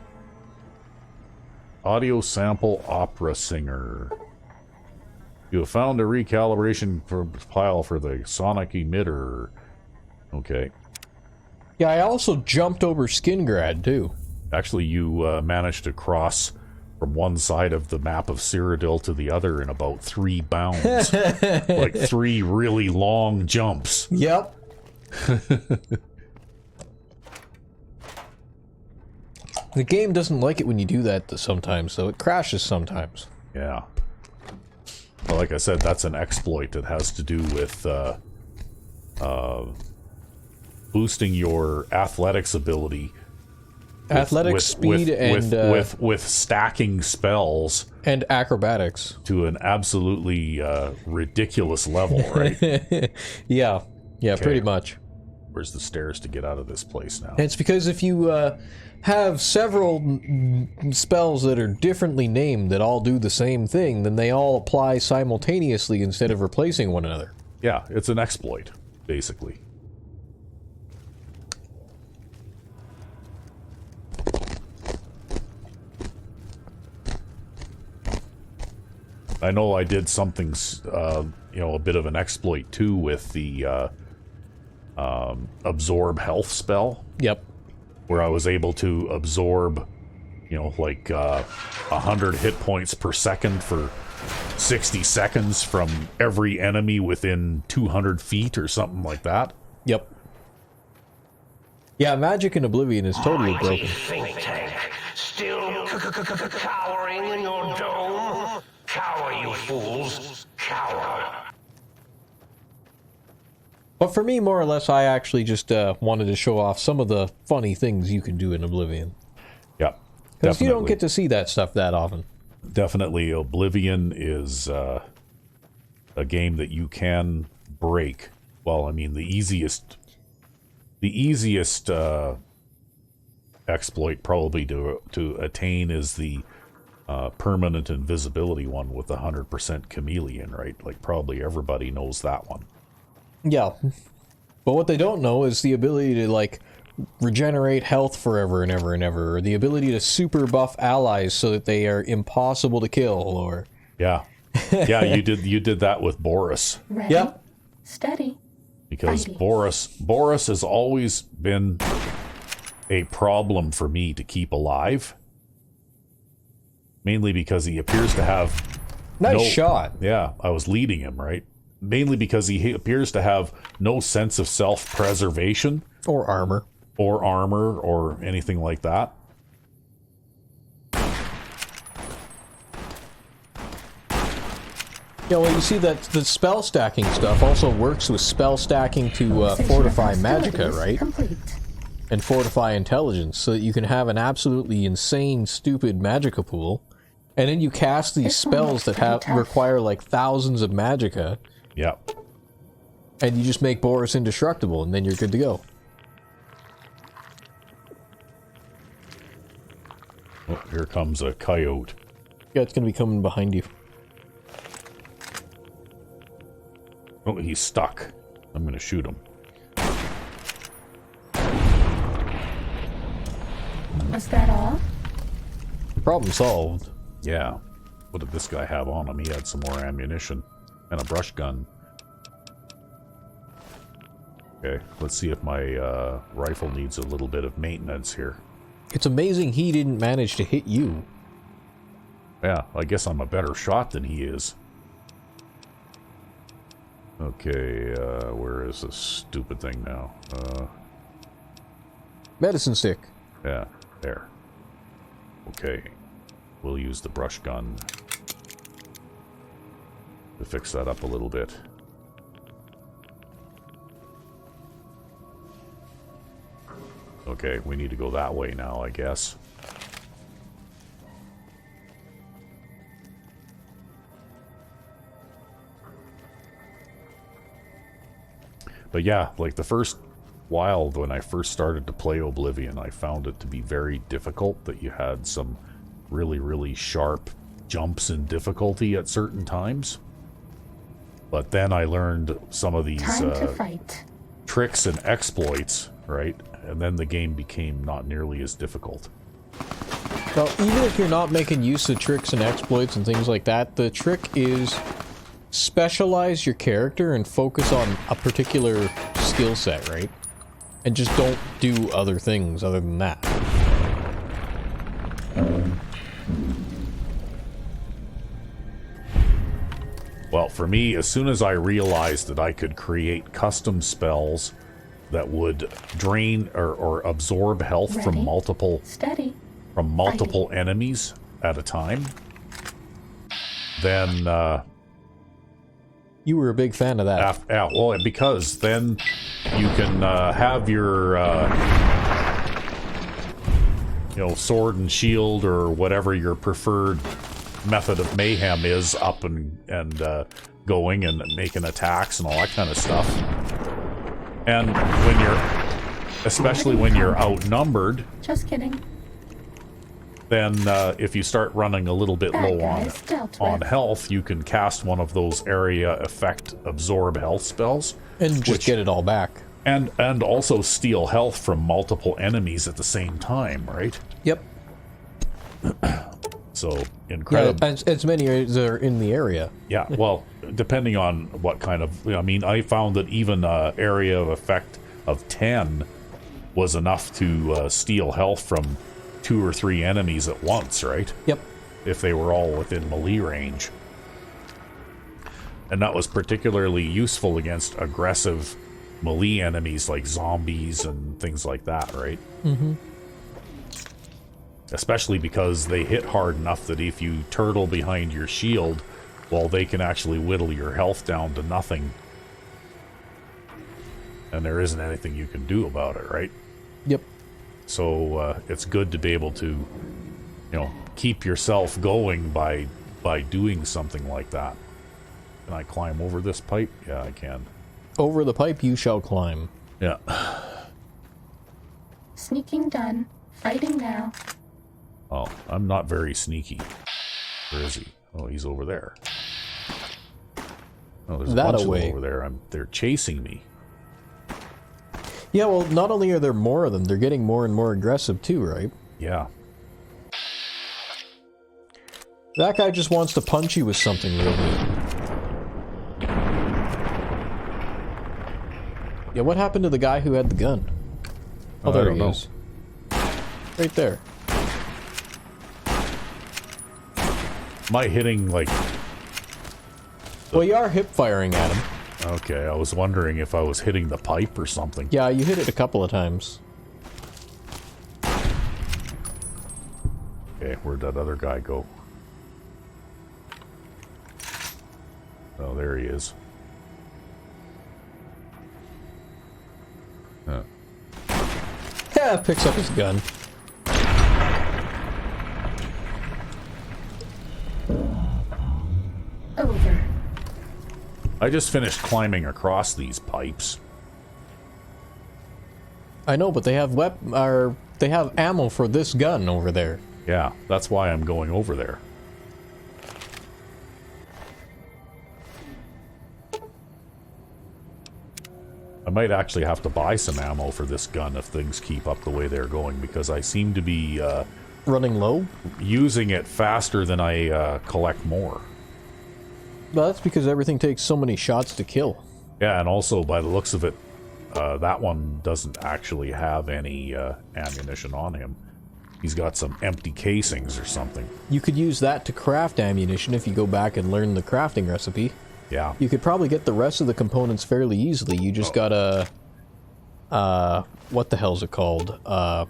Audio sample opera singer. You have found a recalibration file for the sonic emitter. Okay. Yeah, I also jumped over Skingrad, too. Actually, you managed to cross from one side of the map of Cyrodiil to the other in about 3 bounds. Like 3 really long jumps. Yep. The game doesn't like it when you do that sometimes, so it crashes sometimes. Yeah. Well, like I said, that's an exploit that has to do with boosting your athletics ability. Athletics, speed, and with stacking spells and acrobatics to an absolutely ridiculous level, right? Yeah, Okay. pretty much. Where's the stairs to get out of this place now? And it's because if you have several spells that are differently named that all do the same thing, then they all apply simultaneously instead of replacing one another. Yeah, it's an exploit, basically. I know I did something, a bit of an exploit too with the absorb health spell. Yep. Where I was able to absorb, 100 hit points per second for 60 seconds from every enemy within 200 feet or something like that. Yep. Yeah, magic in Oblivion is totally broken. Think tank, still Cowering in your dome? Cower, you fools. Cower. But for me, more or less, I actually just wanted to show off some of the funny things you can do in Oblivion. Yeah. Because you don't get to see that stuff that often. Definitely, Oblivion is a game that you can break. Well, I mean, the easiest exploit probably to attain is the permanent invisibility one with 100% chameleon, right? Like, probably everybody knows that one. Yeah. But what they don't know is the ability to, like, regenerate health forever and ever and ever, or the ability to super buff allies so that they are impossible to kill, or... Yeah. Yeah, you did that with Boris. Ready? Yep. Steady. Because Fighting. Boris has always been a problem for me to keep alive. Mainly because he appears to have... Nice shot. Yeah, I was leading him, right? Mainly because he appears to have no sense of self-preservation. Or armor. Or anything like that. Yeah, well, you see that the spell stacking stuff also works with spell stacking to fortify magicka, right? Complete. And fortify intelligence, so that you can have an absolutely insane, stupid magicka pool, and then you cast these This one spells looks that pretty tough. require like thousands of magicka, Yeah. and you just make Boris indestructible, and then you're good to go. Oh, here comes a coyote. Yeah, it's gonna be coming behind you. Oh, he's stuck. I'm gonna shoot him. Was that all? Problem solved. Yeah. What did this guy have on him? He had some more ammunition and a brush gun. Okay, let's see if my rifle needs a little bit of maintenance here. It's amazing he didn't manage to hit you. Yeah, I guess I'm a better shot than he is. Okay, where is this stupid thing now? Medicine stick. Yeah, there. Okay, we'll use the brush gun to fix that up a little bit. Okay, we need to go that way now, I guess. But yeah, like the first while when I first started to play Oblivion, I found it to be very difficult, that you had some really, really sharp jumps in difficulty at certain times. But then I learned some of these Time to fight. tricks and exploits, right? And then the game became not nearly as difficult. Well, even if you're not making use of tricks and exploits and things like that, the trick is specialize your character and focus on a particular skill set, right? And just don't do other things other than that. Well, for me, as soon as I realized that I could create custom spells that would drain or absorb health Ready? from multiple Steady. enemies at a time, then You were a big fan of that. well, because then you can have your sword and shield or whatever your preferred method of mayhem is up and going and making attacks and all that kind of stuff. And when especially when you're outnumbered, Just kidding. then if you start running a little bit Bad low guys dealt on with. health, you can cast one of those area effect absorb health spells. And just get it all back. And also steal health from multiple enemies at the same time, right? Yep. So incredible. Yeah, as many as are in the area. Yeah, well, depending on what kind of... I mean, I found that even area of effect of 10 was enough to steal health from 2 or 3 enemies at once, right? Yep. If they were all within melee range. And that was particularly useful against aggressive melee enemies like zombies and things like that, right? Mm-hmm. Especially because they hit hard enough that if you turtle behind your shield, well, they can actually whittle your health down to nothing. And there isn't anything you can do about it, right? Yep. So it's good to be able to, you know, keep yourself going by doing something like that. Can I climb over this pipe? Yeah, I can. Over the pipe you shall climb. Yeah. Sneaking done. Fighting now. Oh, I'm not very sneaky. Where is he? Oh, he's over there. Oh, there's a bunch of them over there. They're chasing me. Yeah, well, not only are there more of them, they're getting more and more aggressive too, right? Yeah. That guy just wants to punch you with something real good. Yeah, what happened to the guy who had the gun? Oh, there he is. Right there. Am I hitting, like... Well, you are hip-firing at him. Okay, I was wondering if I was hitting the pipe or something. Yeah, you hit it a couple of times. Okay, where'd that other guy go? Oh, there he is. Huh. Yeah, picks up his gun. Over. I just finished climbing across these pipes. I know, but they have they have ammo for this gun over there. Yeah, that's why I'm going over there. I might actually have to buy some ammo for this gun if things keep up the way they're going, because I seem to be running low, using it faster than I collect more. Well, that's because everything takes so many shots to kill. Yeah, and also by the looks of it, that one doesn't actually have any ammunition on him. He's got some empty casings or something. You could use that to craft ammunition if you go back and learn the crafting recipe. Yeah. You could probably get the rest of the components fairly easily. You just gotta... what the hell's it called? So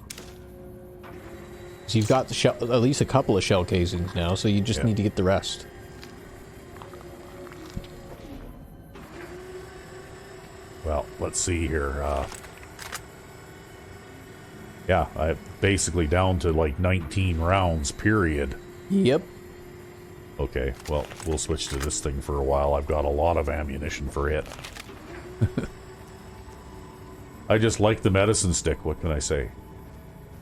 you've got the shell, at least a couple of shell casings now, so you just need to get the rest. Well, let's see here. Yeah, I'm basically down to like 19 rounds, period. Yep. Okay, well, we'll switch to this thing for a while. I've got a lot of ammunition for it. I just like the medicine stick, what can I say?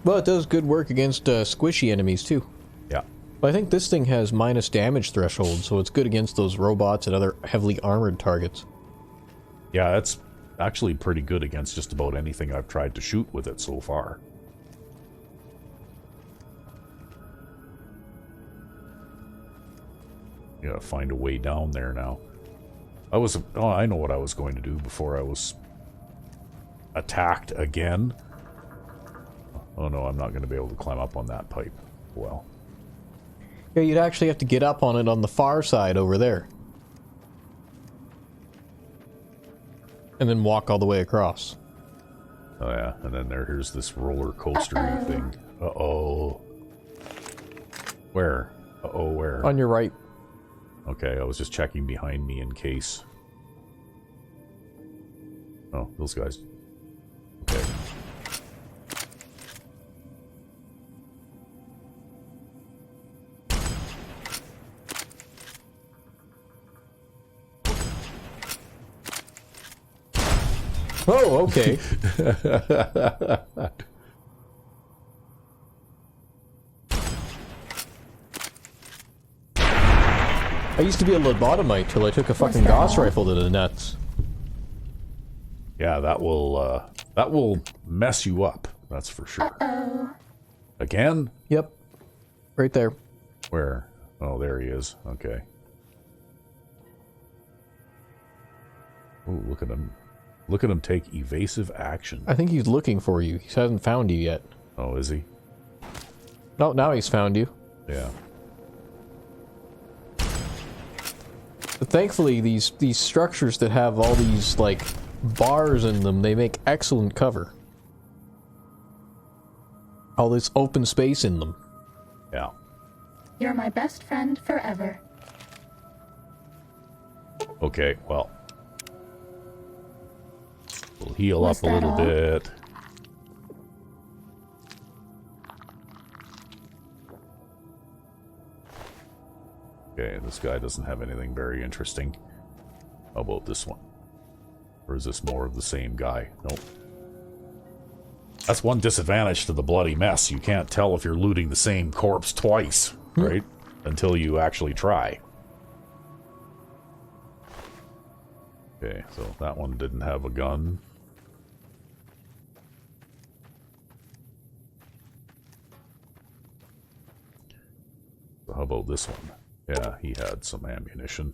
Well, it does good work against squishy enemies, too. Yeah. But I think this thing has minus damage threshold, so it's good against those robots and other heavily armored targets. Yeah, it's actually pretty good against just about anything I've tried to shoot with it so far. You gotta find a way down there now. I know what I was going to do before I was attacked again. Oh no, I'm not going to be able to climb up on that pipe. Well. Yeah, you'd actually have to get up on it on the far side over there. And then walk all the way across. Oh yeah, and then here's this roller coaster thing. Uh-oh. Where? Uh-oh, where? On your right. Okay, I was just checking behind me in case. Oh, those guys. Okay. Oh, okay. I used to be a lobotomite till I took a fucking Gauss rifle to the nuts. Yeah, that will mess you up. That's for sure. Again? Yep. Right there. Where? Oh, there he is. Okay. Oh, look at him. Look at him take evasive action. I think he's looking for you. He hasn't found you yet. Oh, is he? No, now he's found you. Yeah. But thankfully, these structures that have all these, like, bars in them, they make excellent cover. All this open space in them. Yeah. You're my best friend forever. Okay, well. We'll heal Was up a that little all? bit. Okay, this guy doesn't have anything very interesting. How about this one? Or is this more of the same guy? Nope. That's one disadvantage to the bloody mess. You can't tell if you're looting the same corpse twice, right? Until you actually try. Okay, so that one didn't have a gun. So how about this one? Yeah, he had some ammunition.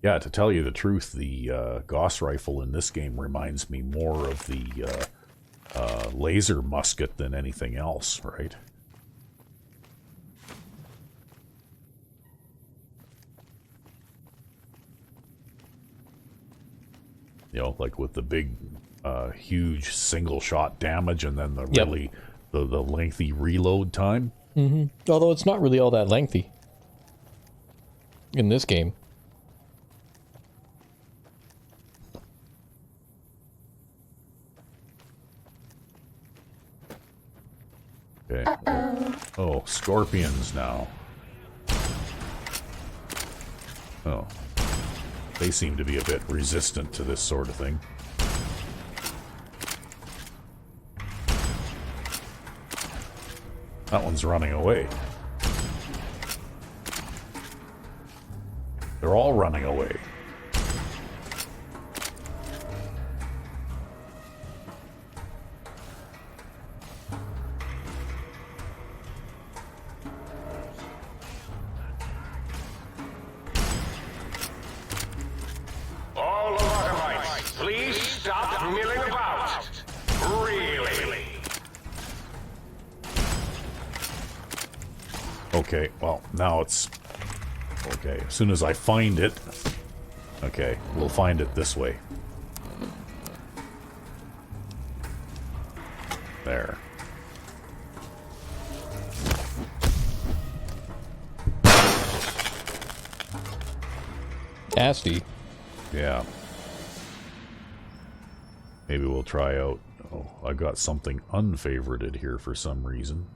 Yeah, to tell you the truth, the Gauss rifle in this game reminds me more of the laser musket than anything else, right? You know, like with the big, huge single-shot damage and then the really, the lengthy reload time. Mm-hmm. Although it's not really all that lengthy in this game. Okay. Oh, scorpions now. Oh. They seem to be a bit resistant to this sort of thing. That one's running away. They're all running away. All lobotomites, please stop milling about. Really? Okay, well, now it's... Okay, as soon as I find it... Okay, we'll find it this way. There. Nasty. Yeah. Maybe we'll try out... Oh, I got something unfavorited here for some reason.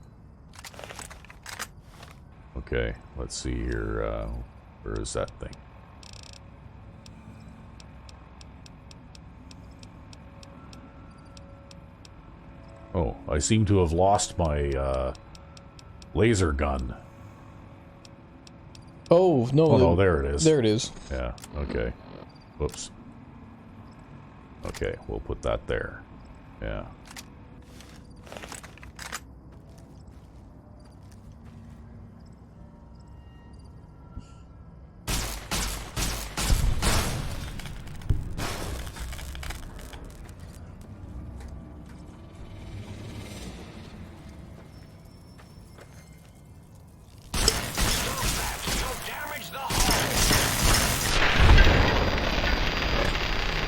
Okay, let's see here. Where is that thing? Oh, I seem to have lost my laser gun. Oh, no. Oh, no, there it is. There it is. Yeah, okay. Whoops. Okay, we'll put that there. Yeah.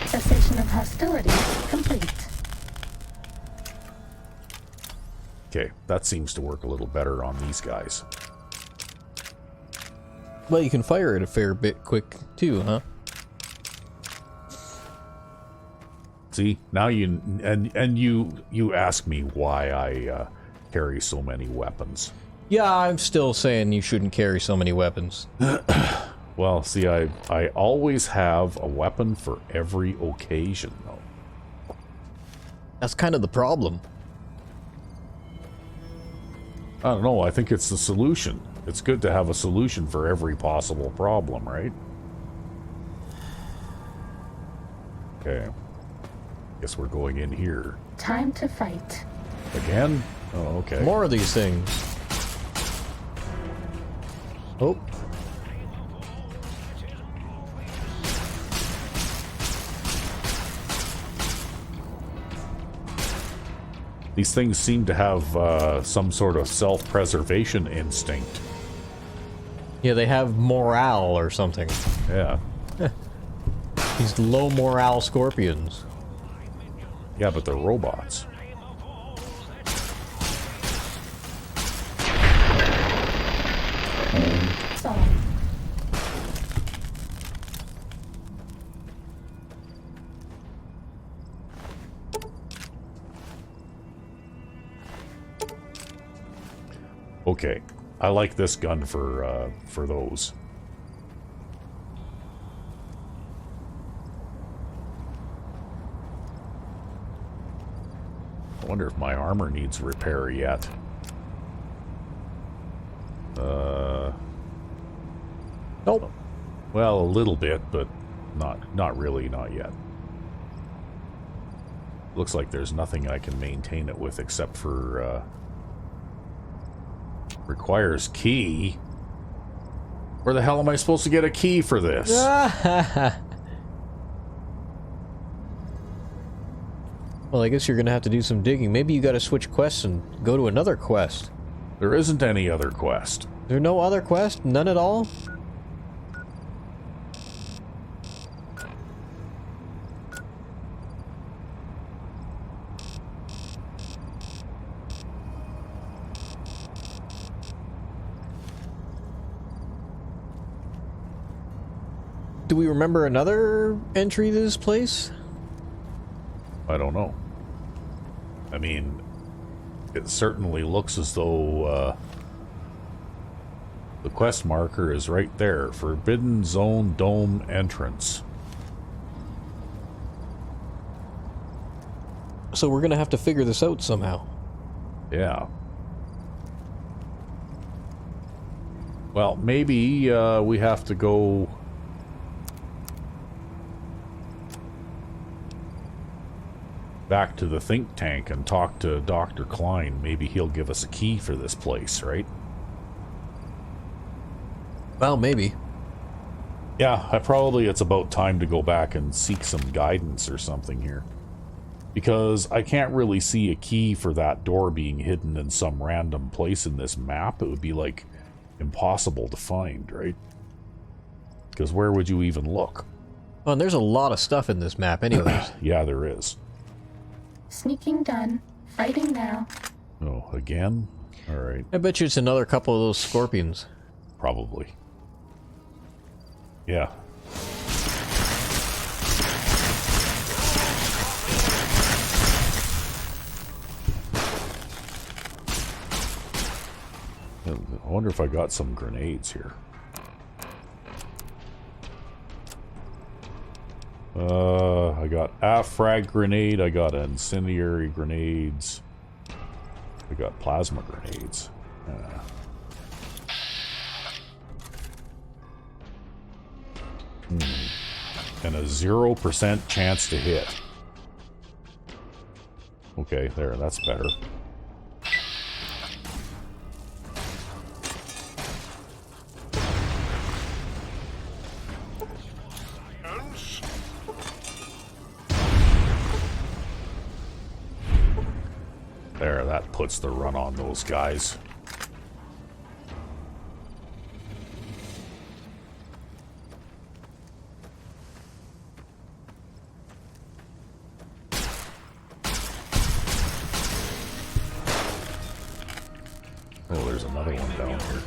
Cessation of hostilities complete. Okay, that seems to work a little better on these guys. Well, you can fire it a fair bit quick, too, huh? See, now you... And you ask me why I carry so many weapons. Yeah, I'm still saying you shouldn't carry so many weapons. Well, see, I always have a weapon for every occasion, though. That's kind of the problem. I don't know, I think it's the solution. It's good to have a solution for every possible problem, right? Okay. Guess we're going in here. Time to fight. Again? Oh, okay. More of these things. Oh. These things seem to have some sort of self-preservation instinct. Yeah, they have morale or something. Yeah. These low morale scorpions. Yeah, but they're robots. So, Okay. I like this gun for those. I wonder if my armor needs repair yet. Nope. Well, a little bit, but not really, not yet. Looks like there's nothing I can maintain it with except for requires key. Where the hell am I supposed to get a key for this? Well, I guess you're gonna have to do some digging. Maybe you gotta switch quests and go to another quest. There isn't any other quest. Is there no other quest? None at all? Do we remember another entry to this place? I don't know. I mean, it certainly looks as though the quest marker is right there. Forbidden Zone Dome entrance. So we're gonna have to figure this out somehow. Yeah. Well, maybe we have to go... back to the think tank and talk to Dr. Klein. Maybe he'll give us a key for this place, right? Well, maybe. Yeah, it's about time to go back and seek some guidance or something here. Because I can't really see a key for that door being hidden in some random place in this map. It would be, like, impossible to find, right? Because where would you even look? Well, and there's a lot of stuff in this map anyways. Yeah, there is. sneaking done. Fighting now. Oh, again? Alright. I bet you it's another couple of those scorpions. Probably. Yeah. I wonder if I got some grenades here. I got a frag grenade, I got incendiary grenades, I got plasma grenades. And a 0% chance to hit. Okay, there, that's better. There, that puts the run on those guys. Oh, there's another one down here.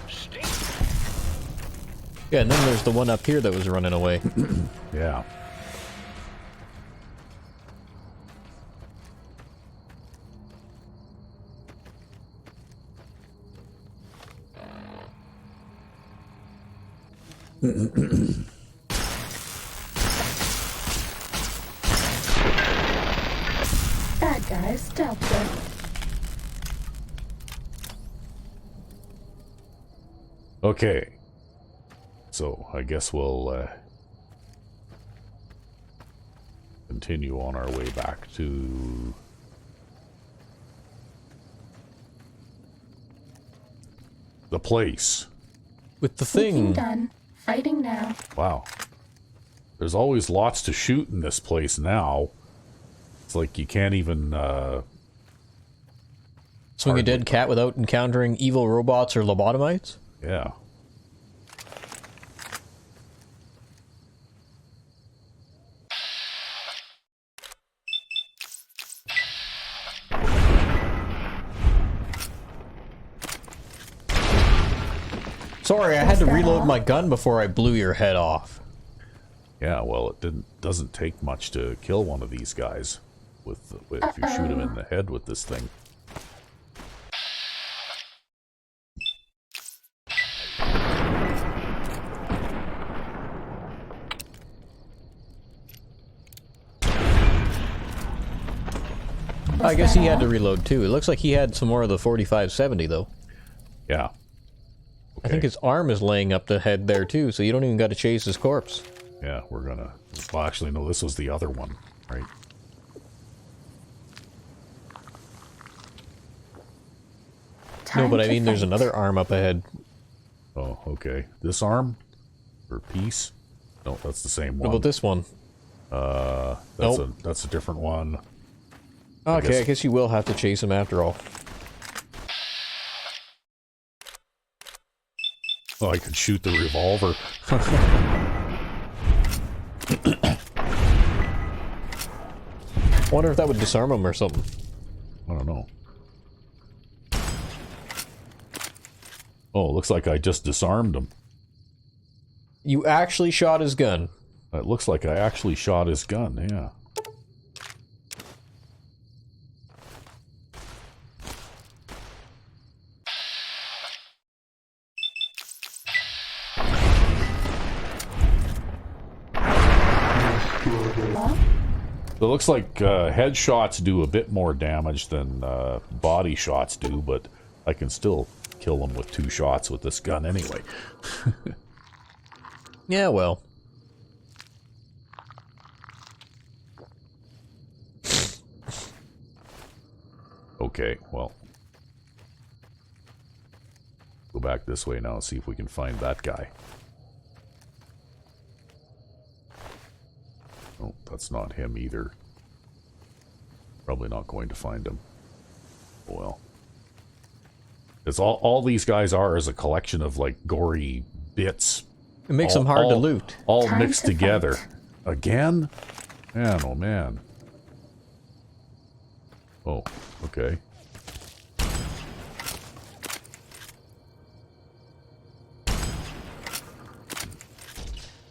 Yeah, and then there's the one up here that was running away. Yeah. Bad guys dealt with. Okay. So, I guess we'll continue on our way back to the place. With the Sneaking thing. done. Fighting now. Wow. There's always lots to shoot in this place now. It's like you can't even Swing a dead cat without encountering evil robots or lobotomites? yeah. Sorry, I had to reload my gun before I blew your head off. Yeah, well, it doesn't take much to kill one of these guys if you shoot him in the head with this thing. I guess he had to reload too. It looks like he had some more of the 4570 though. Yeah. Okay. I think his arm is laying up the head there too, so you don't even got to chase his corpse. Yeah, we're gonna... Well, actually, no, this was the other one, right? No, but I mean there's another arm up ahead. Oh, okay. This arm? Or piece? No, that's the same one. What about this one? That's a different one. Okay, I guess you will have to chase him after all. Oh, I could shoot the revolver. I wonder if that would disarm him or something. I don't know. Oh, looks like I just disarmed him. You actually shot his gun. It looks like I actually shot his gun, yeah. So it looks like headshots do a bit more damage than body shots do, but I can still kill them with 2 shots with this gun anyway. Yeah, well. Okay, well. Go back this way now and see if we can find that guy. Oh, that's not him either. Probably not going to find him. Oh well. It's all these guys are is a collection of, like, gory bits. It makes them hard to loot. All mixed together. Again? Man, oh man. Oh, okay.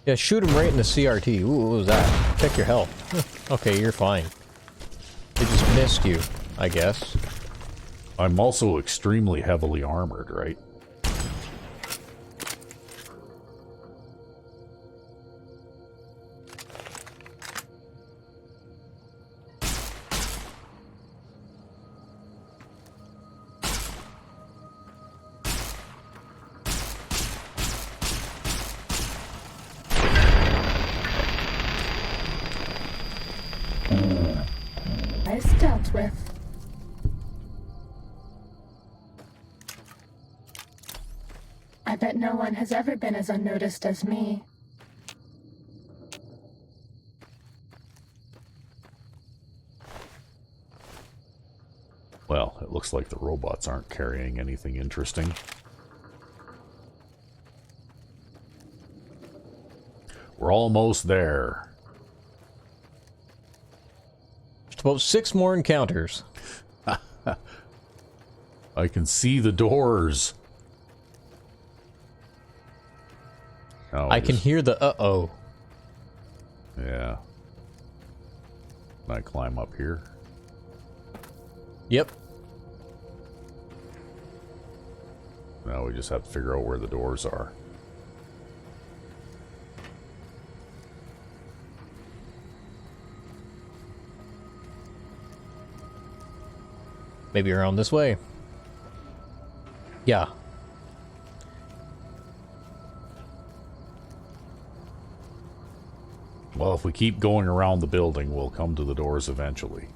Yeah, shoot him right in the CRT. Ooh, what was that? Check your health. Okay, you're fine. They just missed you, I guess. I'm also extremely heavily armored, right? Nice dealt with. I bet no one has ever been as unnoticed as me. Well, it looks like the robots aren't carrying anything interesting. We're almost there. Just about 6 more encounters. I can see the doors. Oh, I can hear the uh-oh. Yeah. Can I climb up here? Yep. Now we just have to figure out where the doors are. Maybe around this way. Yeah. Well, if we keep going around the building, we'll come to the doors eventually.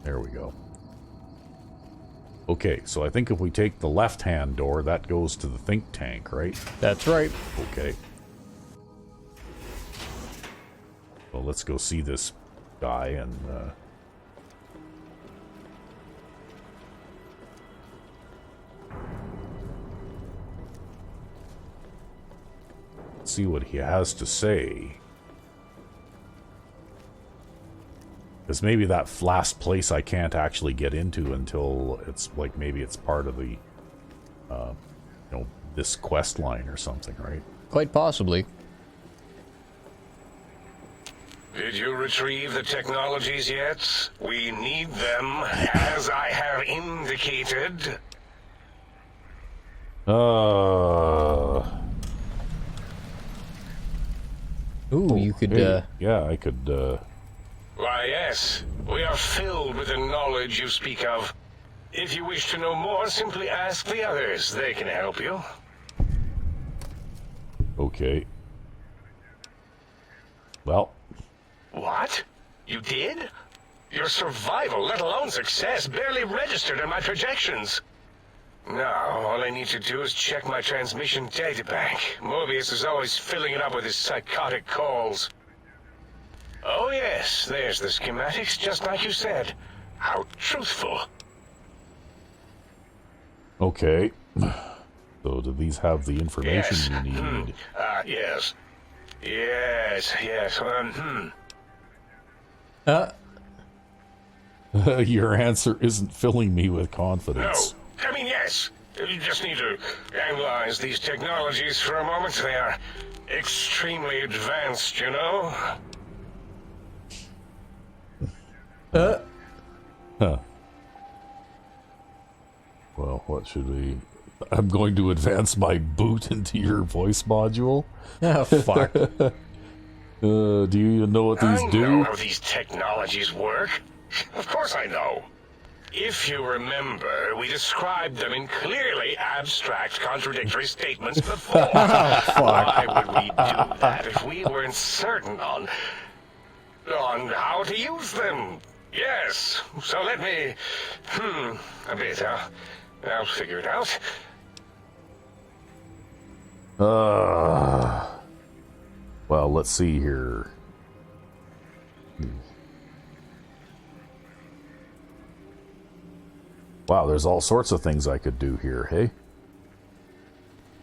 There we go. Okay, so I think if we take the left-hand door, that goes to the think tank, right? That's right. Okay. Well, let's go see this guy and, see what he has to say. Because maybe that last place I can't actually get into until it's like maybe it's part of the, you know, this quest line or something, right? Quite possibly. Did you retrieve the technologies yet? We need them, as I have indicated. Ooh, you could, hey, yeah, I could, Why, yes. We are filled with the knowledge you speak of. If you wish to know more, simply ask the others. They can help you. okay. Well. What? You did? Your survival, let alone success, barely registered in my projections. Now, all I need to do is check my transmission databank. Mobius is always filling it up with his psychotic calls. Oh yes, there's the schematics, just like you said. How truthful. Okay. So do these have the information Yes. you need? Yes. Yes. Your answer isn't filling me with No. confidence. I mean, yes. You just need to analyze these technologies for a moment. They are extremely advanced, you know? Huh. Well, what should we... I'm going to advance my boot into your voice module. Oh, fuck. Do you even know what these I do? know how these technologies work. Of course I know. If you remember, we described them in clearly abstract, contradictory statements before. Why would we do that if we weren't certain on how to use them? Yes. So let me... a bit, huh? I'll figure it out. Well, let's see here. Wow, there's all sorts of things I could do here, hey?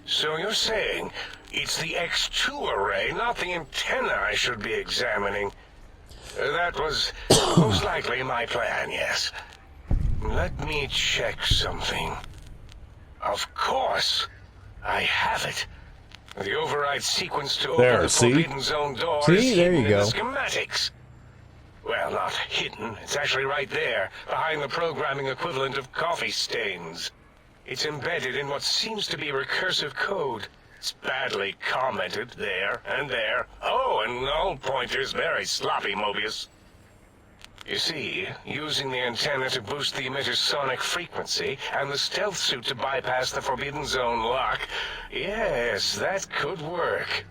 So you're saying it's the X2 array, not the antenna I should be examining. That was most likely my plan, yes. Let me check something. Of course, I have it. The override sequence to open There, the see? Forbidden Zone door See? is There hidden you in go. the schematics. Well, not hidden. It's actually right there, behind the programming equivalent of coffee stains. It's embedded in what seems to be recursive code. It's badly commented there and there. Oh, and null pointers very sloppy, Mobius. You see, using the antenna to boost the emitter's sonic frequency and the stealth suit to bypass the Forbidden Zone lock, yes, that could work.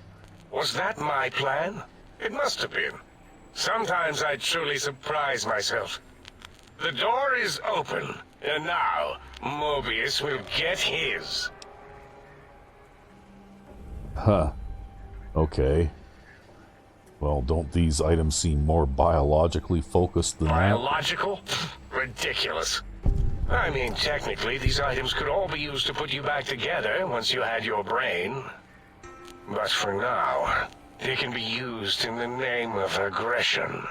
Was that my plan? It must have been. Sometimes I truly surprise myself. The door is open, and now Mobius will get his. Huh. Okay. Well, don't these items seem more biologically focused than that? Biological? Ridiculous. I mean, technically, these items could all be used to put you back together once you had your brain. But for now, they can be used in the name of aggression.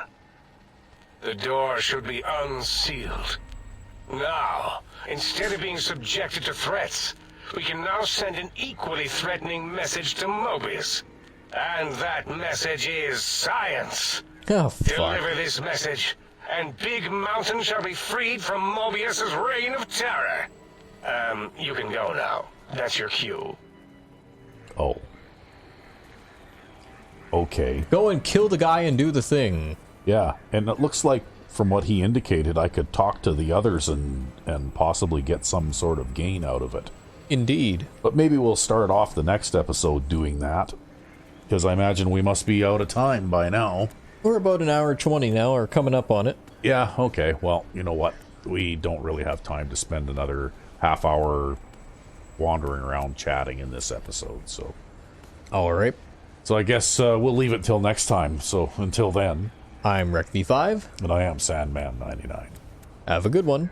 The door should be unsealed. Now, instead of being subjected to threats, we can now send an equally threatening message to Mobius. And that message is science. Oh, fuck. Deliver this message, and Big Mountain shall be freed from Mobius's reign of terror. You can go now. That's your cue. Oh. Okay. Go and kill the guy and do the thing. Yeah, and it looks like, from what he indicated, I could talk to the others and possibly get some sort of gain out of it. Indeed. But maybe we'll start off the next episode doing that. Because I imagine we must be out of time by now. We're about an hour 20 now, or coming up on it. Yeah, okay. Well, you know what? We don't really have time to spend another half hour wandering around chatting in this episode, so... Alright. So I guess we'll leave it till next time. So until then... I'm RecV5. And I am Sandman99. Have a good one.